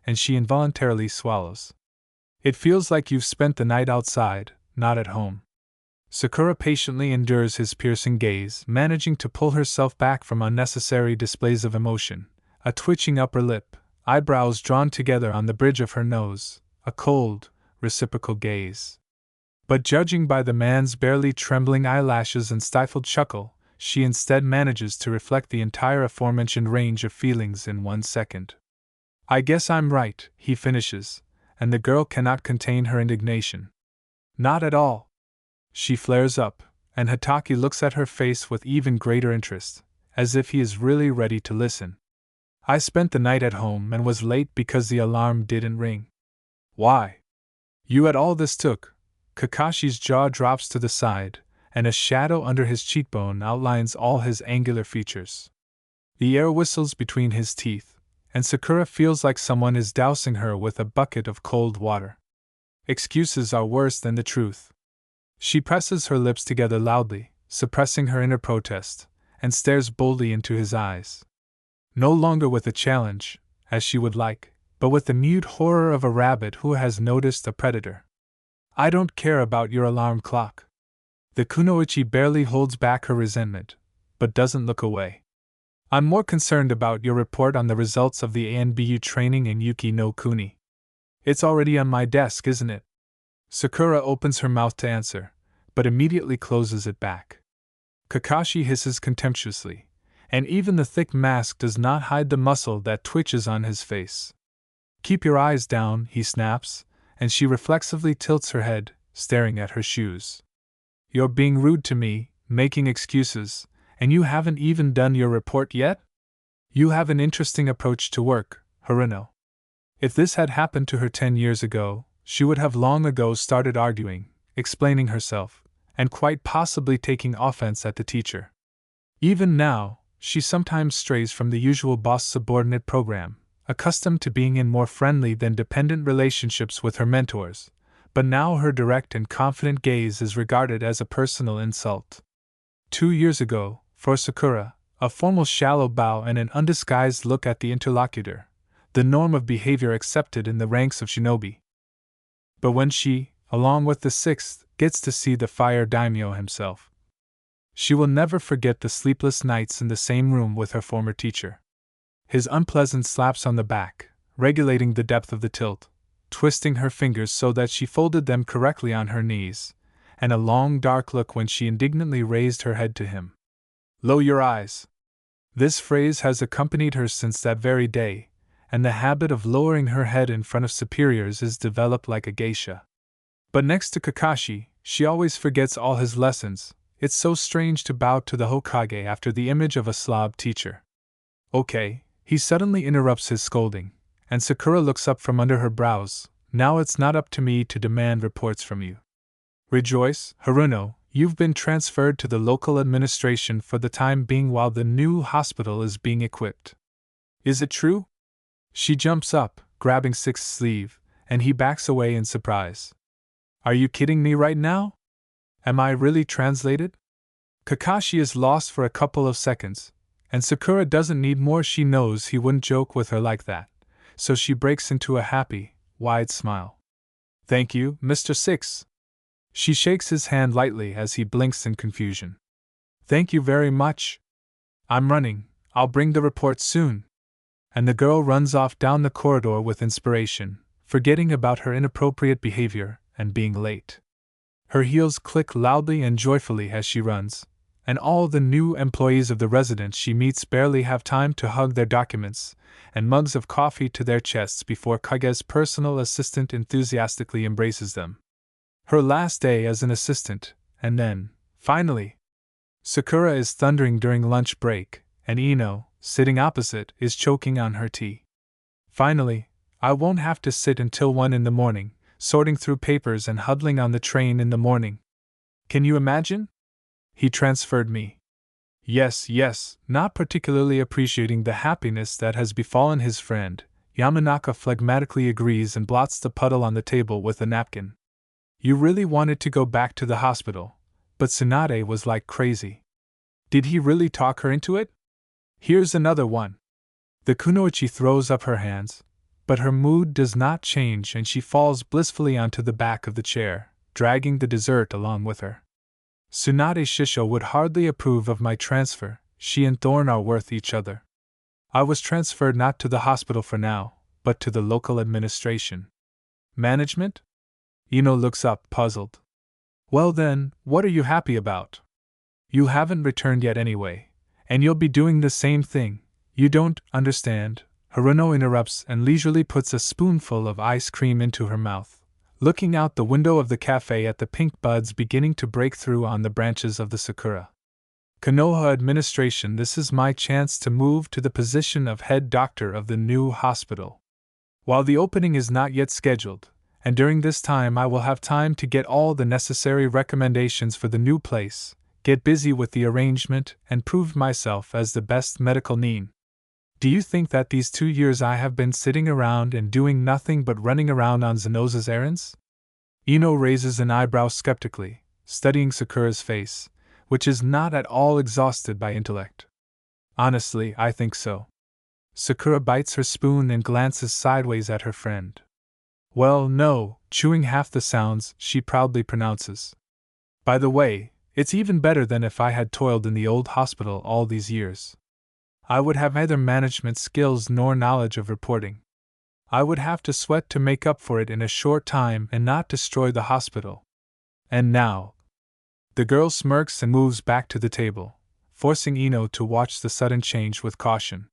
and she involuntarily swallows. It feels like you've spent the night outside, not at home. Sakura patiently endures his piercing gaze, managing to pull herself back from unnecessary displays of emotion, a twitching upper lip, eyebrows drawn together on the bridge of her nose, a cold, reciprocal gaze. But judging by the man's barely trembling eyelashes and stifled chuckle, she instead manages to reflect the entire aforementioned range of feelings in 1 second. I guess I'm right, he finishes, and the girl cannot contain her indignation. Not at all. She flares up, and Hatake looks at her face with even greater interest, as if he is really ready to listen. I spent the night at home and was late because the alarm didn't ring. Why? You had all this took. Kakashi's jaw drops to the side, and a shadow under his cheekbone outlines all his angular features. The air whistles between his teeth, and Sakura feels like someone is dousing her with a bucket of cold water. Excuses are worse than the truth. She presses her lips together loudly, suppressing her inner protest, and stares boldly into his eyes. No longer with a challenge, as she would like, but with the mute horror of a rabbit who has noticed a predator. I don't care about your alarm clock. The kunoichi barely holds back her resentment, but doesn't look away. I'm more concerned about your report on the results of the ANBU training in Yuki no Kuni. It's already on my desk, isn't it? Sakura opens her mouth to answer, but immediately closes it back. Kakashi hisses contemptuously, and even the thick mask does not hide the muscle that twitches on his face. Keep your eyes down, he snaps, and she reflexively tilts her head, staring at her shoes. You're being rude to me, making excuses, and you haven't even done your report yet? You have an interesting approach to work, Haruno. If this had happened to her 10 years ago, she would have long ago started arguing, explaining herself, and quite possibly taking offense at the teacher. Even now, she sometimes strays from the usual boss-subordinate program, accustomed to being in more friendly than dependent relationships with her mentors, but now her direct and confident gaze is regarded as a personal insult. 2 years ago, for Sakura, a formal shallow bow and an undisguised look at the interlocutor, the norm of behavior accepted in the ranks of shinobi. But when she, along with the 6th, gets to see the fire daimyo himself, she will never forget the sleepless nights in the same room with her former teacher. His unpleasant slaps on the back, regulating the depth of the tilt, twisting her fingers so that she folded them correctly on her knees, and a long dark look when she indignantly raised her head to him. Lower your eyes. This phrase has accompanied her since that very day, and the habit of lowering her head in front of superiors is developed like a geisha. But next to Kakashi, she always forgets all his lessons. It's so strange to bow to the Hokage after the image of a slob teacher. Okay, he suddenly interrupts his scolding, and Sakura looks up from under her brows. Now it's not up to me to demand reports from you. Rejoice, Haruno, you've been transferred to the local administration for the time being while the new hospital is being equipped. Is it true? She jumps up, grabbing Sixth's sleeve, and he backs away in surprise. Are you kidding me right now? Am I really translated? Kakashi is lost for a couple of seconds, and Sakura doesn't need more. She knows he wouldn't joke with her like that, so she breaks into a happy, wide smile. Thank you, Mr. Six. She shakes his hand lightly as he blinks in confusion. Thank you very much. I'm running, I'll bring the report soon. And the girl runs off down the corridor with inspiration, forgetting about her inappropriate behavior and being late. Her heels click loudly and joyfully as she runs, and all the new employees of the residence she meets barely have time to hug their documents and mugs of coffee to their chests before Kage's personal assistant enthusiastically embraces them. Her last day as an assistant, and then, finally, Sakura is thundering during lunch break, and Ino, sitting opposite, is choking on her tea. Finally, I won't have to sit until 1 in the morning, sorting through papers and huddling on the train in the morning. Can you imagine? He transferred me. Yes, not particularly appreciating the happiness that has befallen his friend, Yamanaka phlegmatically agrees and blots the puddle on the table with a napkin. You really wanted to go back to the hospital, but Tsunade was like crazy. Did he really talk her into it? Here's another one. The kunoichi throws up her hands, but her mood does not change and she falls blissfully onto the back of the chair, dragging the dessert along with her. Tsunade Shisho would hardly approve of my transfer. She and Thorn are worth each other. I was transferred not to the hospital for now, but to the local administration. Management? Ino looks up, puzzled. Well then, what are you happy about? You haven't returned yet anyway, and you'll be doing the same thing. You don't understand. Haruno interrupts and leisurely puts a spoonful of ice cream into her mouth, looking out the window of the cafe at the pink buds beginning to break through on the branches of the sakura. Konoha administration, this is my chance to move to the position of head doctor of the new hospital. While the opening is not yet scheduled, and during this time I will have time to get all the necessary recommendations for the new place, get busy with the arrangement, and prove myself as the best medical nin. Do you think that these 2 years I have been sitting around and doing nothing but running around on Zenosa's errands? Ino raises an eyebrow skeptically, studying Sakura's face, which is not at all exhausted by intellect. Honestly, I think so. Sakura bites her spoon and glances sideways at her friend. Well, no, chewing half the sounds, she proudly pronounces. By the way, it's even better than if I had toiled in the old hospital all these years. I would have neither management skills nor knowledge of reporting. I would have to sweat to make up for it in a short time and not destroy the hospital. And now. The girl smirks and moves back to the table, forcing Ino to watch the sudden change with caution.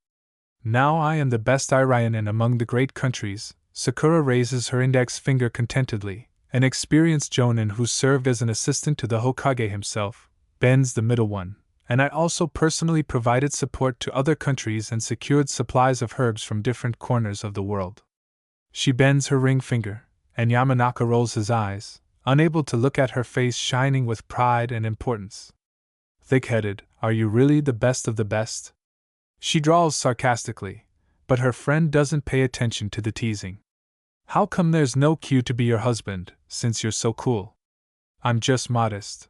Now I am the best Iranian among the great countries. Sakura raises her index finger contentedly. An experienced jonin who served as an assistant to the Hokage himself, bends the middle one, and I also personally provided support to other countries and secured supplies of herbs from different corners of the world. She bends her ring finger, and Yamanaka rolls his eyes, unable to look at her face shining with pride and importance. Thick-headed, are you really the best of the best? She drawls sarcastically, but her friend doesn't pay attention to the teasing. How come there's no cue to be your husband, since you're so cool? I'm just modest.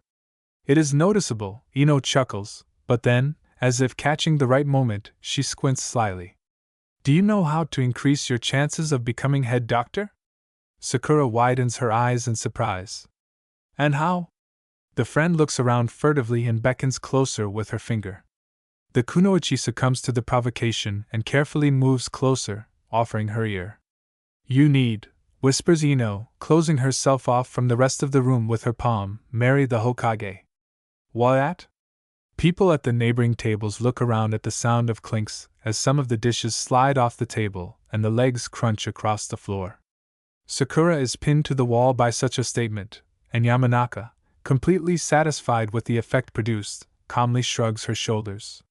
It is noticeable, Ino chuckles, but then, as if catching the right moment, she squints slyly. Do you know how to increase your chances of becoming head doctor? Sakura widens her eyes in surprise. And how? The friend looks around furtively and beckons closer with her finger. The kunoichi succumbs to the provocation and carefully moves closer, offering her ear. You need, whispers Ino, closing herself off from the rest of the room with her palm, marry the Hokage. What? People at the neighboring tables look around at the sound of clinks as some of the dishes slide off the table and the legs crunch across the floor. Sakura is pinned to the wall by such a statement, and Yamanaka, completely satisfied with the effect produced, calmly shrugs her shoulders.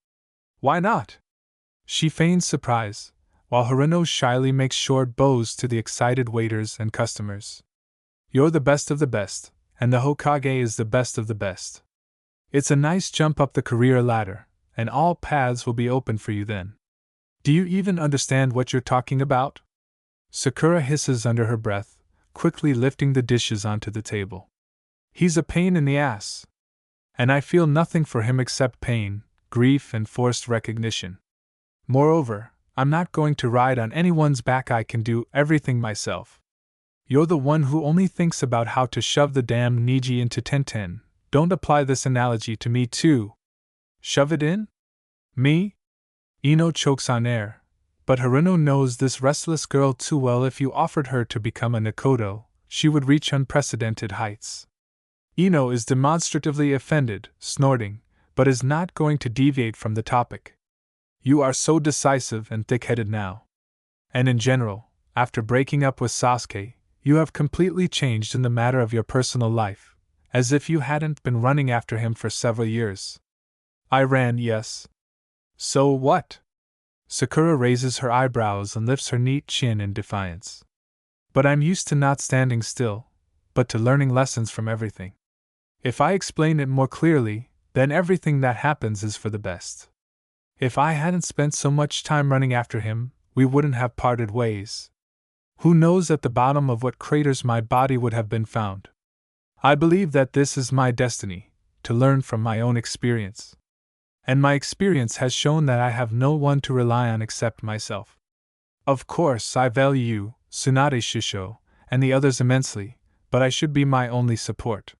Why not? She feigns surprise, while Haruno shyly makes short bows to the excited waiters and customers. You're the best of the best, and the Hokage is the best of the best. It's a nice jump up the career ladder, and all paths will be open for you then. Do you even understand what you're talking about? Sakura hisses under her breath, quickly lifting the dishes onto the table. He's a pain in the ass. And I feel nothing for him except pain, grief, and forced recognition. Moreover, I'm not going to ride on anyone's back. I can do everything myself. You're the one who only thinks about how to shove the damn Niji into Tenten. Don't apply this analogy to me too. Shove it in? Me? Ino chokes on air, but Haruno knows this restless girl too well. If you offered her to become a Nakodo, she would reach unprecedented heights. Ino is demonstratively offended, snorting, but is not going to deviate from the topic. You are so decisive and thick-headed now. And in general, after breaking up with Sasuke, you have completely changed in the matter of your personal life, as if you hadn't been running after him for several years. I ran, yes. So what? Sakura raises her eyebrows and lifts her neat chin in defiance. But I'm used to not standing still, but to learning lessons from everything. If I explain it more clearly, then everything that happens is for the best. If I hadn't spent so much time running after him, we wouldn't have parted ways. Who knows at the bottom of what craters my body would have been found. I believe that this is my destiny, to learn from my own experience. And my experience has shown that I have no one to rely on except myself. Of course, I value you, Tsunade Shisho, and the others immensely, but I should be my only support.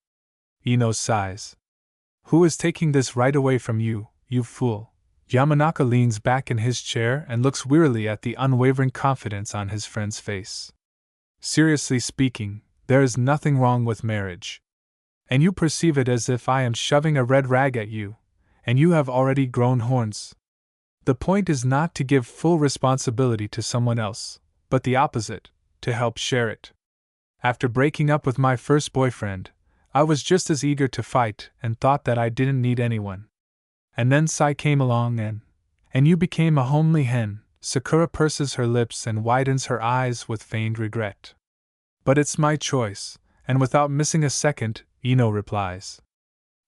Ino sighs. Who is taking this right away from you, you fool? Yamanaka leans back in his chair and looks wearily at the unwavering confidence on his friend's face. Seriously speaking, there is nothing wrong with marriage. And you perceive it as if I am shoving a red rag at you, and you have already grown horns. The point is not to give full responsibility to someone else, but the opposite, to help share it. After breaking up with my first boyfriend, I was just as eager to fight and thought that I didn't need anyone. And then Sai came along and you became a homely hen. Sakura purses her lips and widens her eyes with feigned regret. But it's my choice, and without missing a second, Ino replies.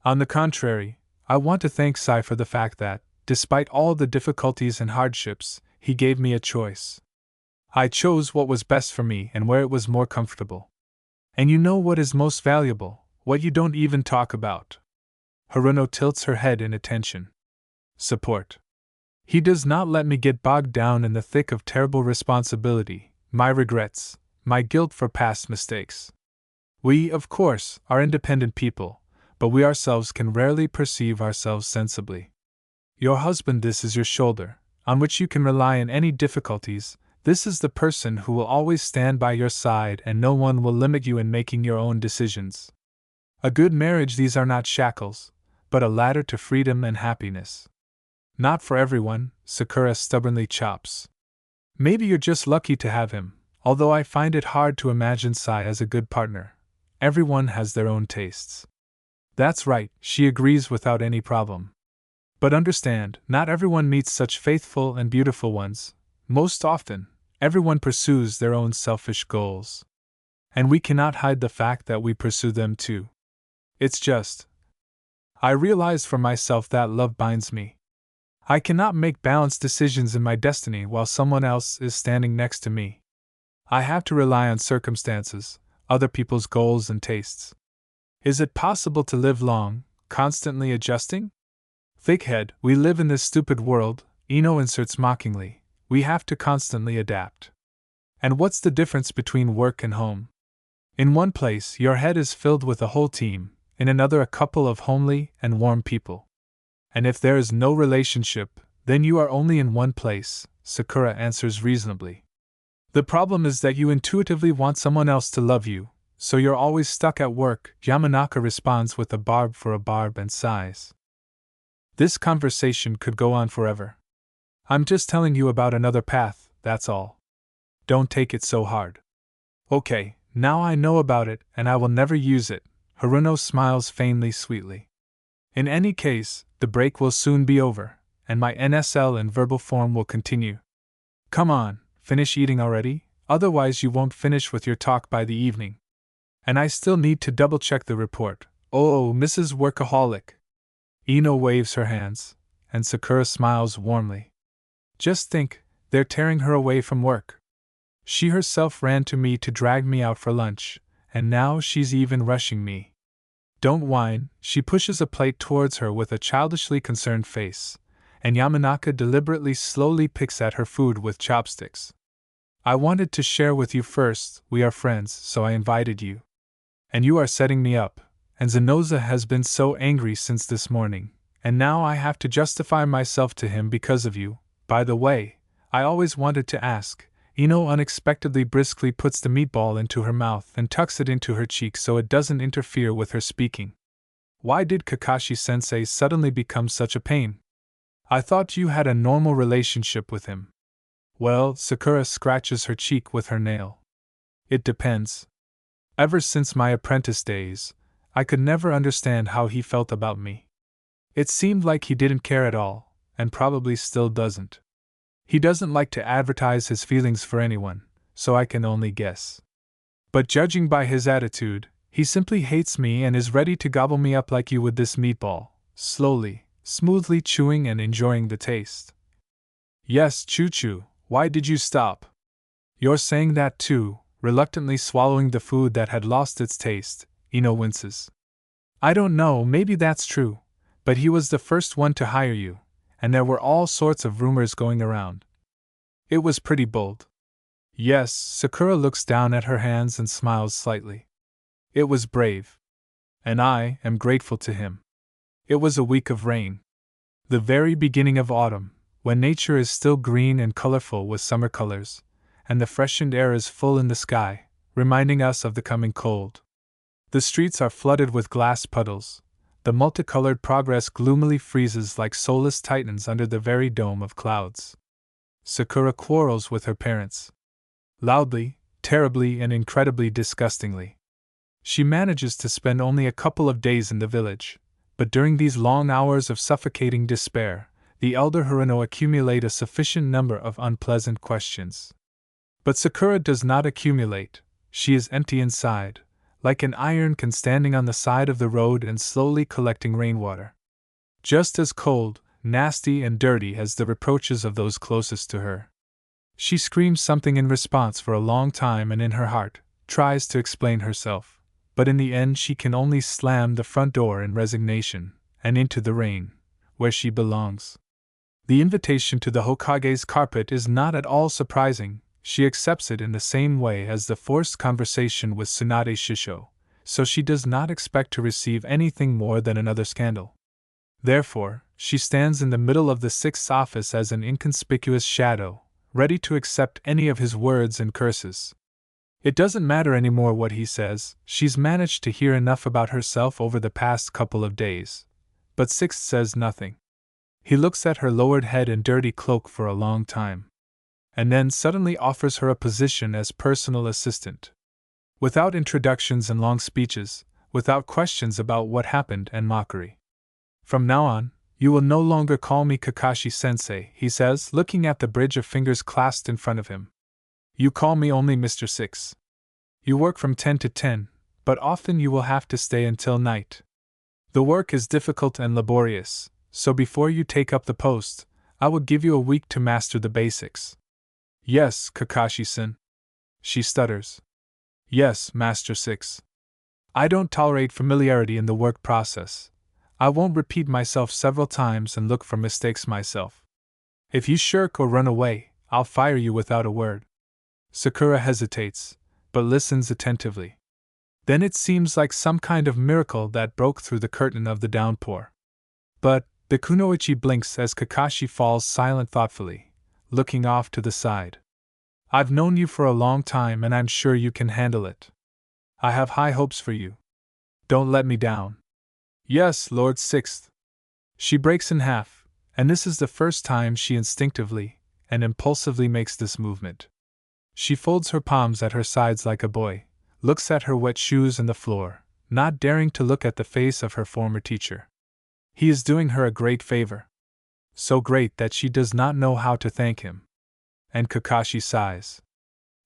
On the contrary, I want to thank Sai for the fact that, despite all the difficulties and hardships, he gave me a choice. I chose what was best for me and where it was more comfortable. And you know what is most valuable, what you don't even talk about. Haruno tilts her head in attention. Support. He does not let me get bogged down in the thick of terrible responsibility, my regrets, my guilt for past mistakes. We, of course, are independent people, but we ourselves can rarely perceive ourselves sensibly. Your husband, this is your shoulder, on which you can rely in any difficulties. This is the person who will always stand by your side, and no one will limit you in making your own decisions. A good marriage, these are not shackles, but a ladder to freedom and happiness. Not for everyone, Sakura stubbornly chops. Maybe you're just lucky to have him, although I find it hard to imagine Sai as a good partner. Everyone has their own tastes. That's right, she agrees without any problem. But understand, not everyone meets such faithful and beautiful ones. Most often, everyone pursues their own selfish goals. And we cannot hide the fact that we pursue them too. It's just, I realize for myself that love binds me. I cannot make balanced decisions in my destiny while someone else is standing next to me. I have to rely on circumstances, other people's goals and tastes. Is it possible to live long, constantly adjusting? Thickhead, we live in this stupid world, Ino inserts mockingly. We have to constantly adapt. And what's the difference between work and home? In one place, your head is filled with a whole team, in another, a couple of homely and warm people. And if there is no relationship, then you are only in one place, Sakura answers reasonably. The problem is that you intuitively want someone else to love you, so you're always stuck at work, Yamanaka responds with a barb for a barb and sighs. This conversation could go on forever. I'm just telling you about another path, that's all. Don't take it so hard. Okay, now I know about it and I will never use it, Haruno smiles faintly sweetly. In any case, the break will soon be over, and my NSL in verbal form will continue. Come on, finish eating already, otherwise you won't finish with your talk by the evening. And I still need to double-check the report. Oh, Mrs. Workaholic. Ino waves her hands, and Sakura smiles warmly. Just think, they're tearing her away from work. She herself ran to me to drag me out for lunch, and now she's even rushing me. Don't whine, she pushes a plate towards her with a childishly concerned face, and Yamanaka deliberately slowly picks at her food with chopsticks. I wanted to share with you first, we are friends, so I invited you. And you are setting me up, and Zenoza has been so angry since this morning, and now I have to justify myself to him because of you. By the way, I always wanted to ask. Ino unexpectedly briskly puts the meatball into her mouth and tucks it into her cheek so it doesn't interfere with her speaking. Why did Kakashi-sensei suddenly become such a pain? I thought you had a normal relationship with him. Well, Sakura scratches her cheek with her nail. It depends. Ever since my apprentice days, I could never understand how he felt about me. It seemed like he didn't care at all, and probably still doesn't. He doesn't like to advertise his feelings for anyone, so I can only guess. But judging by his attitude, he simply hates me and is ready to gobble me up like you would this meatball, slowly, smoothly chewing and enjoying the taste. Yes, Choo-Choo, why did you stop? You're saying that too, reluctantly swallowing the food that had lost its taste, Ino winces. I don't know, maybe that's true, but he was the first one to hire you, and there were all sorts of rumors going around. It was pretty bold. Yes, Sakura looks down at her hands and smiles slightly. It was brave. And I am grateful to him. It was a week of rain. The very beginning of autumn, when nature is still green and colorful with summer colors, and the freshened air is full in the sky, reminding us of the coming cold. The streets are flooded with glass puddles. The multicolored progress gloomily freezes like soulless titans under the very dome of clouds. Sakura quarrels with her parents. Loudly, terribly, and incredibly disgustingly. She manages to spend only a couple of days in the village, but during these long hours of suffocating despair, the elder Haruno accumulate a sufficient number of unpleasant questions. But Sakura does not accumulate, she is empty inside, like an iron can standing on the side of the road and slowly collecting rainwater. Just as cold, nasty, and dirty as the reproaches of those closest to her. She screams something in response for a long time and in her heart, tries to explain herself, but in the end she can only slam the front door in resignation, and into the rain, where she belongs. The invitation to the Hokage's carpet is not at all surprising. She accepts it in the same way as the forced conversation with Tsunade Shisho, so she does not expect to receive anything more than another scandal. Therefore, she stands in the middle of the sixth office as an inconspicuous shadow, ready to accept any of his words and curses. It doesn't matter anymore what he says, she's managed to hear enough about herself over the past couple of days. But Sixth says nothing. He looks at her lowered head and dirty cloak for a long time. And then suddenly offers her a position as personal assistant. Without introductions and long speeches, without questions about what happened and mockery. From now on, you will no longer call me Kakashi-sensei, he says, looking at the bridge of fingers clasped in front of him. You call me only Mr. Six. You work from 10 to 10, but often you will have to stay until night. The work is difficult and laborious, so before you take up the post, I will give you a week to master the basics. Yes, Kakashi-san. She stutters. Yes, Master Six. I don't tolerate familiarity in the work process. I won't repeat myself several times and look for mistakes myself. If you shirk or run away, I'll fire you without a word. Sakura hesitates, but listens attentively. Then it seems like some kind of miracle that broke through the curtain of the downpour. But the kunoichi blinks as Kakashi falls silent thoughtfully, looking off to the side. I've known you for a long time and I'm sure you can handle it. I have high hopes for you. Don't let me down. Yes, Lord Sixth. She breaks in half, and this is the first time she instinctively and impulsively makes this movement. She folds her palms at her sides like a boy, looks at her wet shoes and the floor, not daring to look at the face of her former teacher. He is doing her a great favor. So great that she does not know how to thank him. And Kakashi sighs.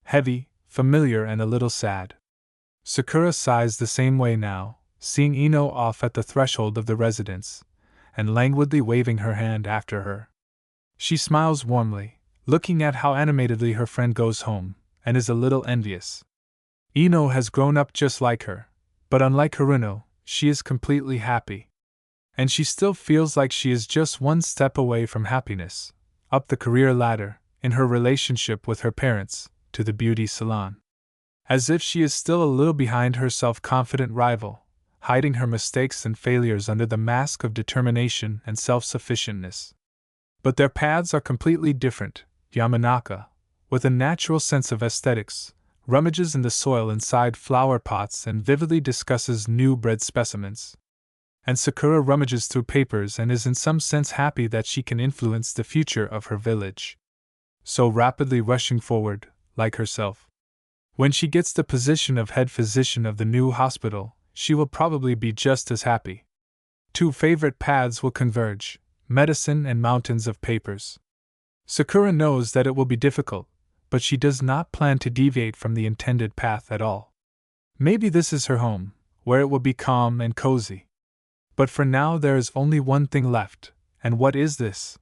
Heavy, familiar, and a little sad. Sakura sighs the same way now, seeing Ino off at the threshold of the residence, and languidly waving her hand after her. She smiles warmly, looking at how animatedly her friend goes home, and is a little envious. Ino has grown up just like her, but unlike Haruno, she is completely happy. And she still feels like she is just one step away from happiness, up the career ladder, in her relationship with her parents, to the beauty salon. As if she is still a little behind her self-confident rival, hiding her mistakes and failures under the mask of determination and self-sufficientness. But their paths are completely different. Yamanaka, with a natural sense of aesthetics, rummages in the soil inside flower pots and vividly discusses new bred specimens. And Sakura rummages through papers and is in some sense happy that she can influence the future of her village. So rapidly rushing forward, like herself. When she gets the position of head physician of the new hospital, she will probably be just as happy. Two favorite paths will converge, medicine and mountains of papers. Sakura knows that it will be difficult, but she does not plan to deviate from the intended path at all. Maybe this is her home, where it will be calm and cozy. But for now there is only one thing left, and what is this?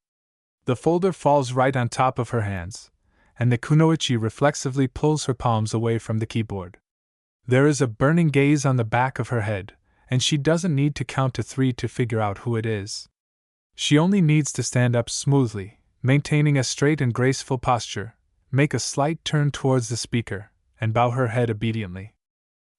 The folder falls right on top of her hands, and the kunoichi reflexively pulls her palms away from the keyboard. There is a burning gaze on the back of her head, and she doesn't need to count to 3 to figure out who it is. She only needs to stand up smoothly, maintaining a straight and graceful posture, make a slight turn towards the speaker, and bow her head obediently.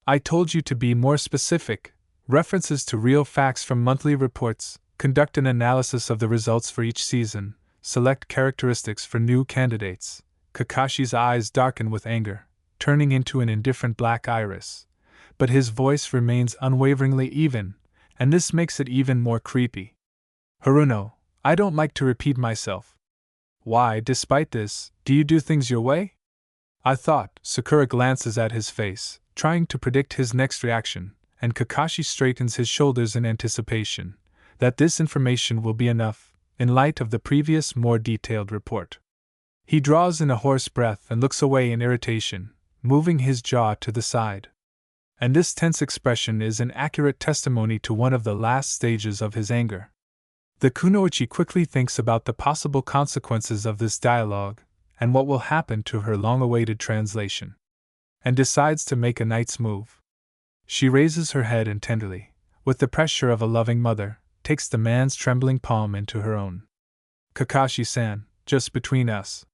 I told you to be more specific. References to real facts from monthly reports, conduct an analysis of the results for each season, select characteristics for new candidates. Kakashi's eyes darken with anger, turning into an indifferent black iris. But his voice remains unwaveringly even, and this makes it even more creepy. Haruno, I don't like to repeat myself. Why, despite this, do you do things your way? I thought. Sakura glances at his face, trying to predict his next reaction, and Kakashi straightens his shoulders in anticipation that this information will be enough, in light of the previous more detailed report. He draws in a hoarse breath and looks away in irritation, moving his jaw to the side. And this tense expression is an accurate testimony to one of the last stages of his anger. The kunoichi quickly thinks about the possible consequences of this dialogue, and what will happen to her long-awaited translation, and decides to make a knight's move. She raises her head and tenderly, with the pressure of a loving mother, takes the man's trembling palm into her own. Kakashi-san, just between us.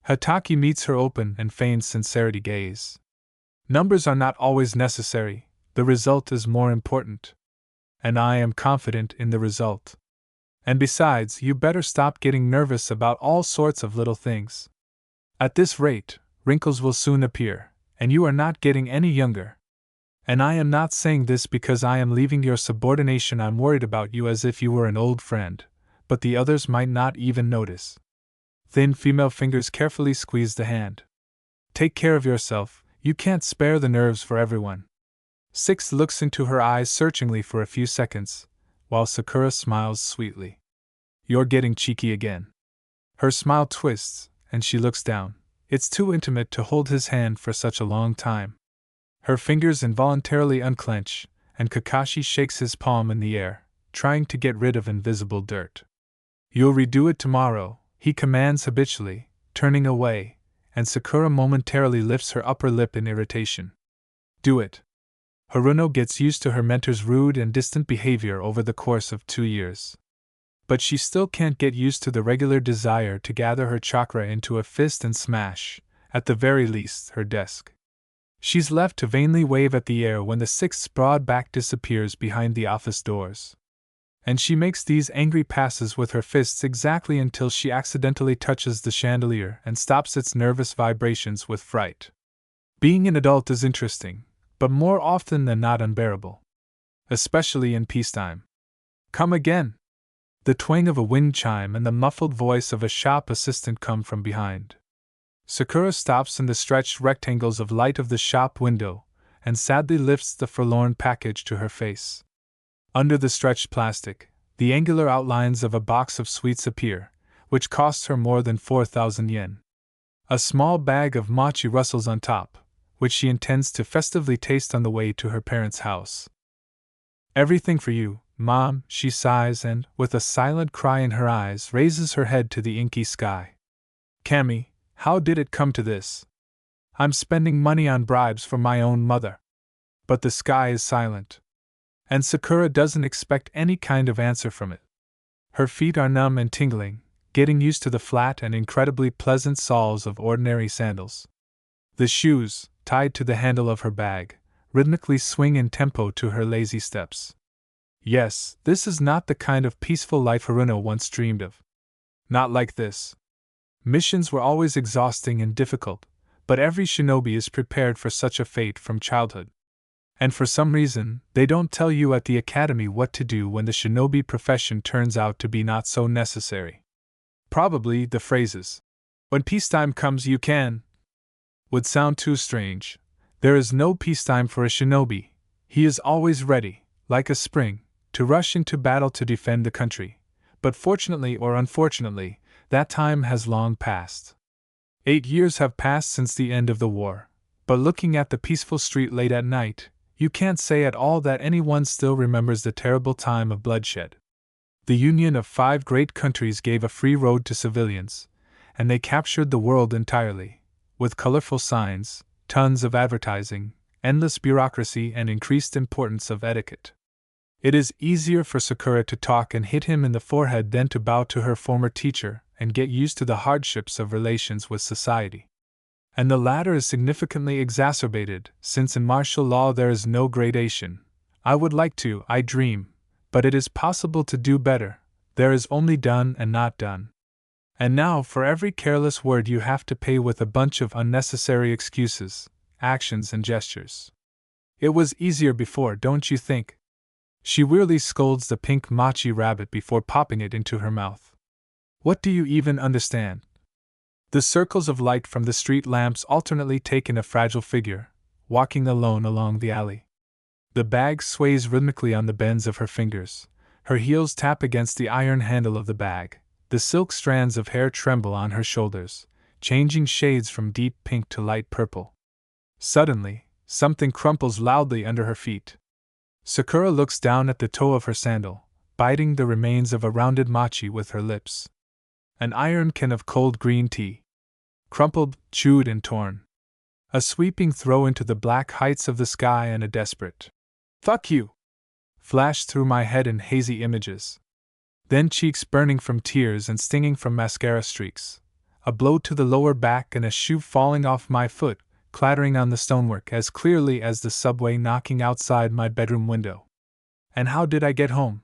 Hataki meets her open and feigned sincerity gaze. Numbers are not always necessary, the result is more important. And I am confident in the result. And besides, you better stop getting nervous about all sorts of little things. At this rate, wrinkles will soon appear, and you are not getting any younger. And I am not saying this because I am leaving your subordination. I'm worried about you as if you were an old friend, but the others might not even notice. Thin female fingers carefully squeeze the hand. Take care of yourself, you can't spare the nerves for everyone. Six looks into her eyes searchingly for a few seconds, while Sakura smiles sweetly. You're getting cheeky again. Her smile twists, and she looks down. It's too intimate to hold his hand for such a long time. Her fingers involuntarily unclench, and Kakashi shakes his palm in the air, trying to get rid of invisible dirt. You'll redo it tomorrow, he commands habitually, turning away, and Sakura momentarily lifts her upper lip in irritation. Do it. Haruno gets used to her mentor's rude and distant behavior over the course of 2 years. But she still can't get used to the regular desire to gather her chakra into a fist and smash, at the very least, her desk. She's left to vainly wave at the air when the sixth's broad back disappears behind the office doors. And she makes these angry passes with her fists exactly until she accidentally touches the chandelier and stops its nervous vibrations with fright. Being an adult is interesting, but more often than not unbearable. Especially in peacetime. Come again! The twang of a wind chime and the muffled voice of a shop assistant come from behind. Sakura stops in the stretched rectangles of light of the shop window, and sadly lifts the forlorn package to her face. Under the stretched plastic, the angular outlines of a box of sweets appear, which costs her more than 4,000 yen. A small bag of mochi rustles on top, which she intends to festively taste on the way to her parents' house. Everything for you, Mom, she sighs and, with a silent cry in her eyes, raises her head to the inky sky. Cammy, how did it come to this? I'm spending money on bribes for my own mother. But the sky is silent. And Sakura doesn't expect any kind of answer from it. Her feet are numb and tingling, getting used to the flat and incredibly pleasant soles of ordinary sandals. The shoes, tied to the handle of her bag, rhythmically swing in tempo to her lazy steps. Yes, this is not the kind of peaceful life Haruno once dreamed of. Not like this. Missions were always exhausting and difficult, but every shinobi is prepared for such a fate from childhood. And for some reason, they don't tell you at the academy what to do when the shinobi profession turns out to be not so necessary. Probably the phrases, "When peacetime comes you can," would sound too strange. There is no peacetime for a shinobi. He is always ready, like a spring, to rush into battle to defend the country. But fortunately or unfortunately, that time has long passed. 8 years have passed since the end of the war, but looking at the peaceful street late at night, you can't say at all that anyone still remembers the terrible time of bloodshed. The union of 5 great countries gave a free road to civilians, and they captured the world entirely, with colorful signs, tons of advertising, endless bureaucracy, and increased importance of etiquette. It is easier for Sakura to talk and hit him in the forehead than to bow to her former teacher and get used to the hardships of relations with society. And the latter is significantly exacerbated, since in martial law there is no gradation. I would like to, I dream, but it is possible to do better. There is only done and not done. And now for every careless word you have to pay with a bunch of unnecessary excuses, actions and gestures. It was easier before, don't you think? She wearily scolds the pink mochi rabbit before popping it into her mouth. What do you even understand? The circles of light from the street lamps alternately take in a fragile figure, walking alone along the alley. The bag sways rhythmically on the bends of her fingers. Her heels tap against the iron handle of the bag. The silk strands of hair tremble on her shoulders, changing shades from deep pink to light purple. Suddenly, something crumples loudly under her feet. Sakura looks down at the toe of her sandal, biting the remains of a rounded mochi with her lips. An iron can of cold green tea. Crumpled, chewed and torn. A sweeping throw into the black heights of the sky and a desperate "Fuck you!" flashed through my head in hazy images. Then cheeks burning from tears and stinging from mascara streaks. A blow to the lower back and a shoe falling off my foot, clattering on the stonework as clearly as the subway knocking outside my bedroom window. And how did I get home?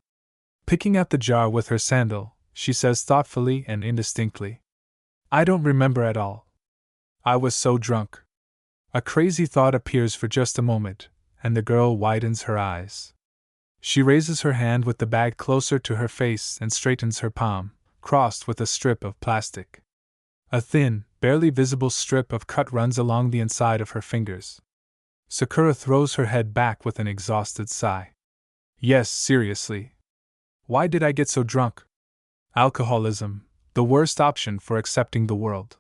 Picking at the jar with her sandal, she says thoughtfully and indistinctly. I don't remember at all. I was so drunk. A crazy thought appears for just a moment, and the girl widens her eyes. She raises her hand with the bag closer to her face and straightens her palm, crossed with a strip of plastic. A thin, barely visible strip of cut runs along the inside of her fingers. Sakura throws her head back with an exhausted sigh. Yes, seriously. Why did I get so drunk? Alcoholism, the worst option for accepting the world.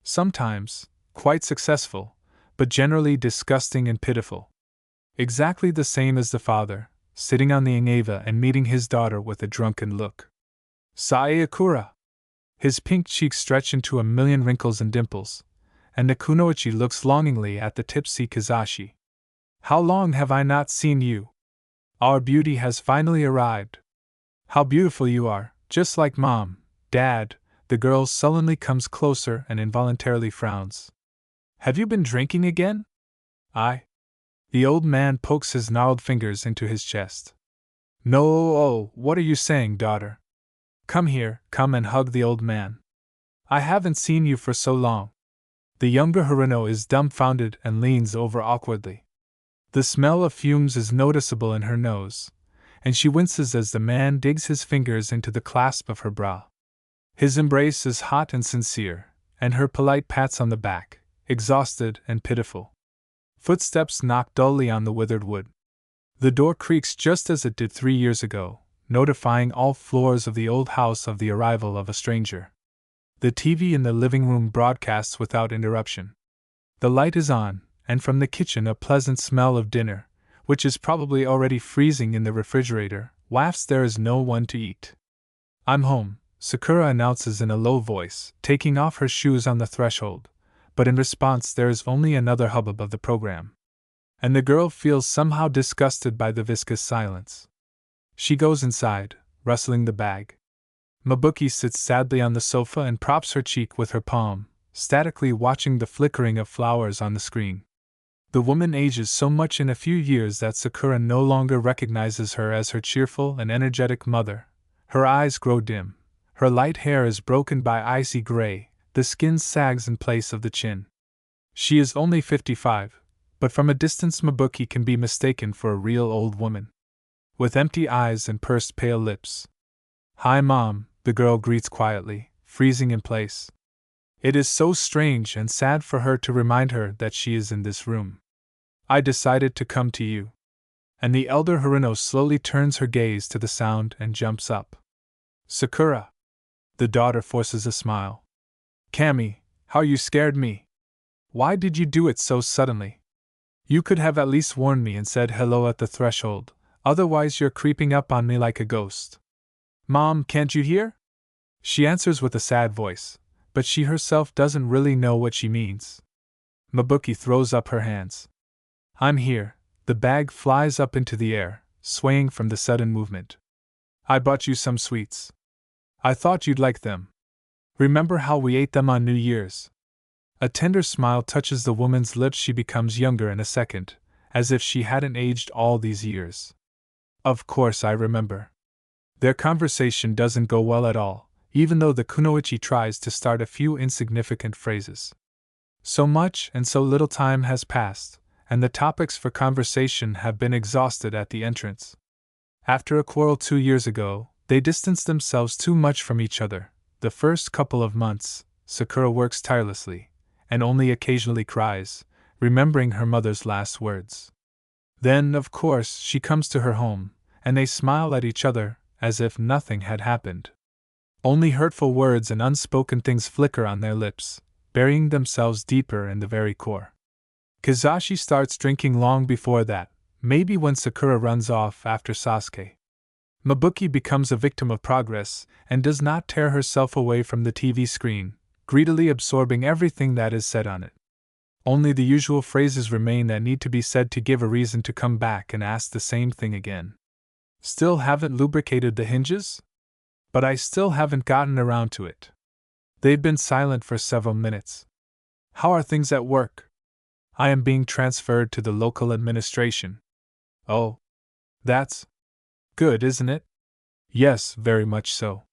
Sometimes, quite successful, but generally disgusting and pitiful. Exactly the same as the father, sitting on the ingeva and meeting his daughter with a drunken look. Sakura! His pink cheeks stretch into a million wrinkles and dimples, and the kunoichi looks longingly at the tipsy Kizashi. How long have I not seen you? Our beauty has finally arrived. How beautiful you are, just like Mom, Dad. The girl sullenly comes closer and involuntarily frowns. Have you been drinking again? The old man pokes his gnarled fingers into his chest. No, oh, what are you saying, daughter? Come here, come and hug the old man. I haven't seen you for so long. The younger Haruno is dumbfounded and leans over awkwardly. The smell of fumes is noticeable in her nose, and she winces as the man digs his fingers into the clasp of her brow. His embrace is hot and sincere, and her polite pats on the back, exhausted and pitiful. Footsteps knock dully on the withered wood. The door creaks just as it did 3 years ago, notifying all floors of the old house of the arrival of a stranger. The TV in the living room broadcasts without interruption. The light is on, and from the kitchen a pleasant smell of dinner, which is probably already freezing in the refrigerator, wafts there is no one to eat. I'm home, Sakura announces in a low voice, taking off her shoes on the threshold, but in response there is only another hubbub of the program. And the girl feels somehow disgusted by the viscous silence. She goes inside, rustling the bag. Mabuki sits sadly on the sofa and props her cheek with her palm, statically watching the flickering of flowers on the screen. The woman ages so much in a few years that Sakura no longer recognizes her as her cheerful and energetic mother. Her eyes grow dim. Her light hair is broken by icy gray, the skin sags in place of the chin. She is only 55, but from a distance Mabuki can be mistaken for a real old woman. With empty eyes and pursed pale lips. Hi, Mom, the girl greets quietly, freezing in place. It is so strange and sad for her to remind her that she is in this room. I decided to come to you. And the elder Haruno slowly turns her gaze to the sound and jumps up. Sakura. The daughter forces a smile. Kami, how you scared me. Why did you do it so suddenly? You could have at least warned me and said hello at the threshold, otherwise you're creeping up on me like a ghost. Mom, can't you hear? She answers with a sad voice, but she herself doesn't really know what she means. Mabuki throws up her hands. I'm here. The bag flies up into the air, swaying from the sudden movement. I bought you some sweets. I thought you'd like them. Remember how we ate them on New Year's? A tender smile touches the woman's lips. She becomes younger in a second, as if she hadn't aged all these years. Of course, I remember. Their conversation doesn't go well at all, even though the kunoichi tries to start a few insignificant phrases. So much and so little time has passed, and the topics for conversation have been exhausted at the entrance. After a quarrel 2 years ago, they distanced themselves too much from each other. The first couple of months, Sakura works tirelessly, and only occasionally cries, remembering her mother's last words. Then, of course, she comes to her home, and they smile at each other, as if nothing had happened. Only hurtful words and unspoken things flicker on their lips, burying themselves deeper in the very core. Kizashi starts drinking long before that, maybe when Sakura runs off after Sasuke. Mabuki becomes a victim of progress, and does not tear herself away from the TV screen, greedily absorbing everything that is said on it. Only the usual phrases remain that need to be said to give a reason to come back and ask the same thing again. Still haven't lubricated the hinges? But I still haven't gotten around to it. They've been silent for several minutes. How are things at work? I am being transferred to the local administration. Oh. That's good, isn't it? Yes, very much so.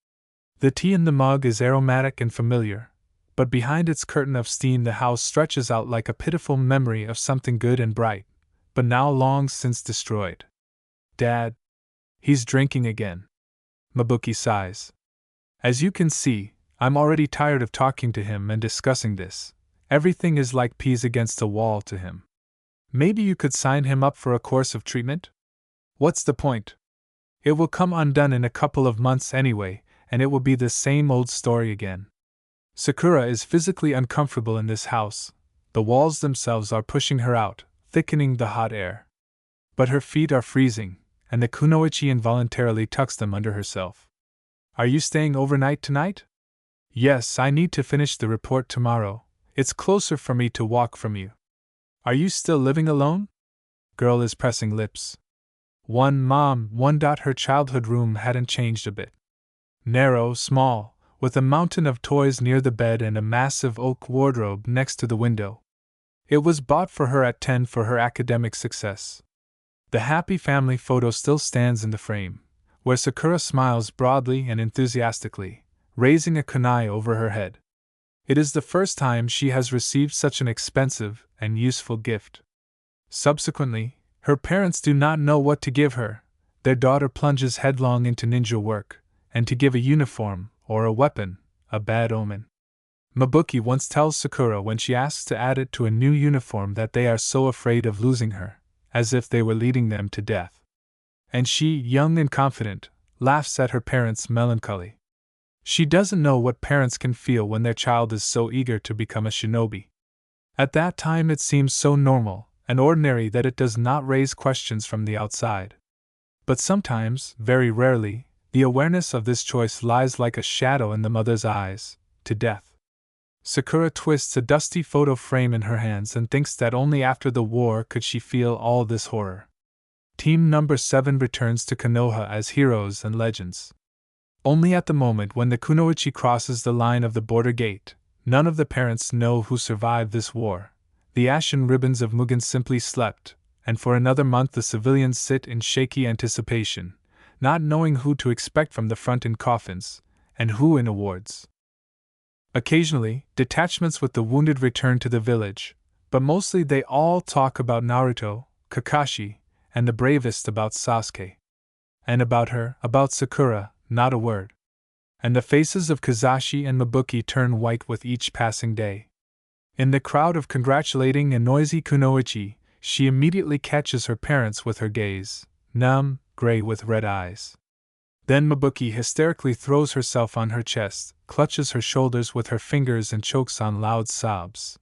The tea in the mug is aromatic and familiar, but behind its curtain of steam the house stretches out like a pitiful memory of something good and bright, but now long since destroyed. Dad. He's drinking again. Mabuki sighs. As you can see, I'm already tired of talking to him and discussing this. Everything is like peas against a wall to him. Maybe you could sign him up for a course of treatment? What's the point? It will come undone in a couple of months anyway, and it will be the same old story again. Sakura is physically uncomfortable in this house. The walls themselves are pushing her out, thickening the hot air. But her feet are freezing, and the kunoichi involuntarily tucks them under herself. Are you staying overnight tonight? Yes, I need to finish the report tomorrow. It's closer for me to walk from you. Are you still living alone? Girl is pressing lips. Mom. Her childhood room hadn't changed a bit. Narrow, small, with a mountain of toys near the bed and a massive oak wardrobe next to the window. It was bought for her at 10 for her academic success. The happy family photo still stands in the frame, where Sakura smiles broadly and enthusiastically, raising a kunai over her head. It is the first time she has received such an expensive and useful gift. Subsequently, her parents do not know what to give her. Their daughter plunges headlong into ninja work, and to give a uniform, or a weapon, a bad omen. Mabuki once tells Sakura when she asks to add it to a new uniform that they are so afraid of losing her, as if they were leading them to death. And she, young and confident, laughs at her parents' melancholy. She doesn't know what parents can feel when their child is so eager to become a shinobi. At that time it seems so normal and ordinary that it does not raise questions from the outside. But sometimes, very rarely, the awareness of this choice lies like a shadow in the mother's eyes, to death. Sakura twists a dusty photo frame in her hands and thinks that only after the war could she feel all this horror. Team number 7 returns to Konoha as heroes and legends. Only at the moment when the kunoichi crosses the line of the border gate, none of the parents know who survived this war. The ashen ribbons of Mugen simply slept, and for another month the civilians sit in shaky anticipation, not knowing who to expect from the front in coffins, and who in awards. Occasionally, detachments with the wounded return to the village, but mostly they all talk about Naruto, Kakashi, and the bravest about Sasuke. And about her, about Sakura, not a word. And the faces of Kizashi and Mabuki turn white with each passing day. In the crowd of congratulating and noisy kunoichi, she immediately catches her parents with her gaze, numb, gray with red eyes. Then Mabuki hysterically throws herself on her chest, clutches her shoulders with her fingers and chokes on loud sobs.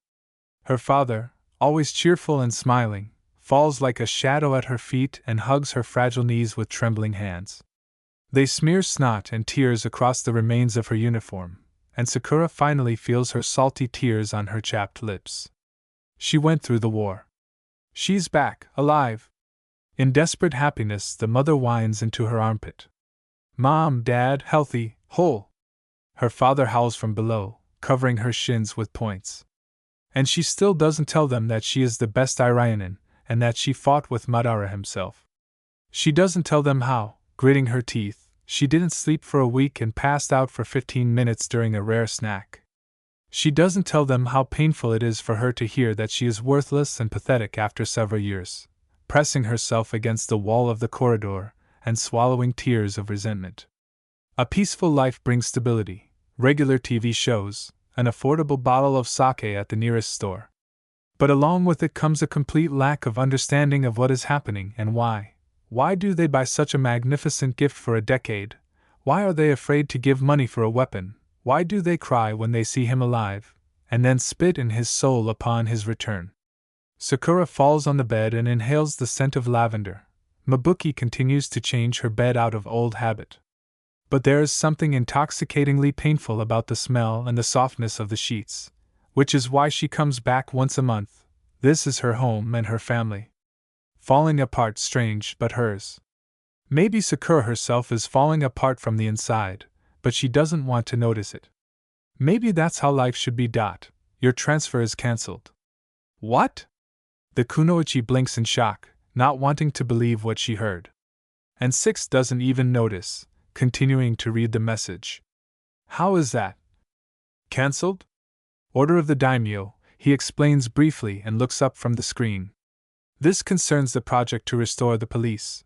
Her father, always cheerful and smiling, falls like a shadow at her feet and hugs her fragile knees with trembling hands. They smear snot and tears across the remains of her uniform, and Sakura finally feels her salty tears on her chapped lips. She went through the war. She's back, alive. In desperate happiness, the mother whines into her armpit. Mom, Dad, healthy, whole. Her father howls from below, covering her shins with points. And she still doesn't tell them that she is the best Iranian, and that she fought with Madara himself. She doesn't tell them how, gritting her teeth, she didn't sleep for a week and passed out for 15 minutes during a rare snack. She doesn't tell them how painful it is for her to hear that she is worthless and pathetic after several years, pressing herself against the wall of the corridor and swallowing tears of resentment. A peaceful life brings stability, regular TV shows, an affordable bottle of sake at the nearest store. But along with it comes a complete lack of understanding of what is happening and why. Why do they buy such a magnificent gift for a decade? Why are they afraid to give money for a weapon? Why do they cry when they see him alive, and then spit in his soul upon his return? Sakura falls on the bed and inhales the scent of lavender. Mabuki continues to change her bed out of old habit. But there is something intoxicatingly painful about the smell and the softness of the sheets, which is why she comes back once a month. This is her home and her family. Falling apart, strange, but hers. Maybe Sakura herself is falling apart from the inside, but she doesn't want to notice it. Maybe that's how life should be. Your transfer is cancelled. What? The kunoichi blinks in shock, not wanting to believe what she heard. And Six doesn't even notice, continuing to read the message. How is that? Cancelled? Order of the daimyo, he explains briefly and looks up from the screen. This concerns the project to restore the police.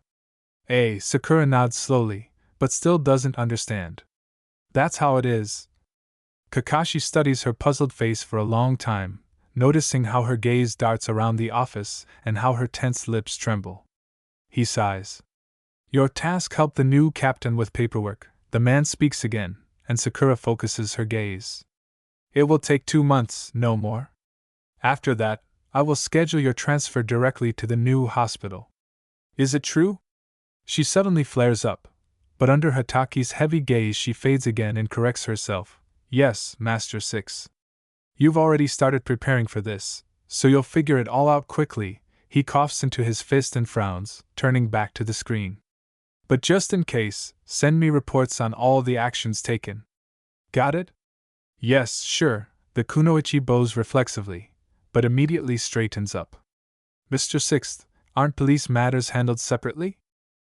Sakura nods slowly, but still doesn't understand. That's how it is. Kakashi studies her puzzled face for a long time, noticing how her gaze darts around the office and how her tense lips tremble. He sighs. Your task helped the new captain with paperwork. The man speaks again, and Sakura focuses her gaze. It will take 2 months, no more. After that, I will schedule your transfer directly to the new hospital. Is it true? She suddenly flares up, but under Hataki's heavy gaze she fades again and corrects herself. Yes, Master Six. You've already started preparing for this, so you'll figure it all out quickly. He coughs into his fist and frowns, turning back to the screen. But just in case, send me reports on all the actions taken. Got it? Yes, sure, the kunoichi bows reflexively, but immediately straightens up. Mr. Sixth, aren't police matters handled separately?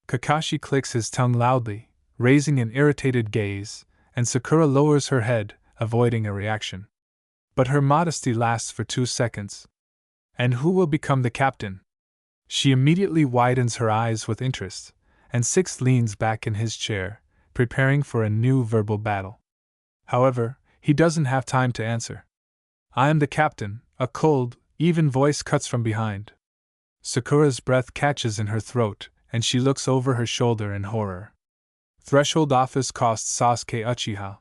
Kakashi clicks his tongue loudly, raising an irritated gaze, and Sakura lowers her head, avoiding a reaction. But her modesty lasts for 2 seconds. And who will become the captain? She immediately widens her eyes with interest, and Six leans back in his chair, preparing for a new verbal battle. However, he doesn't have time to answer. I am the captain, a cold, even voice cuts from behind. Sakura's breath catches in her throat, and she looks over her shoulder in horror. Threshold office costs Sasuke Uchiha.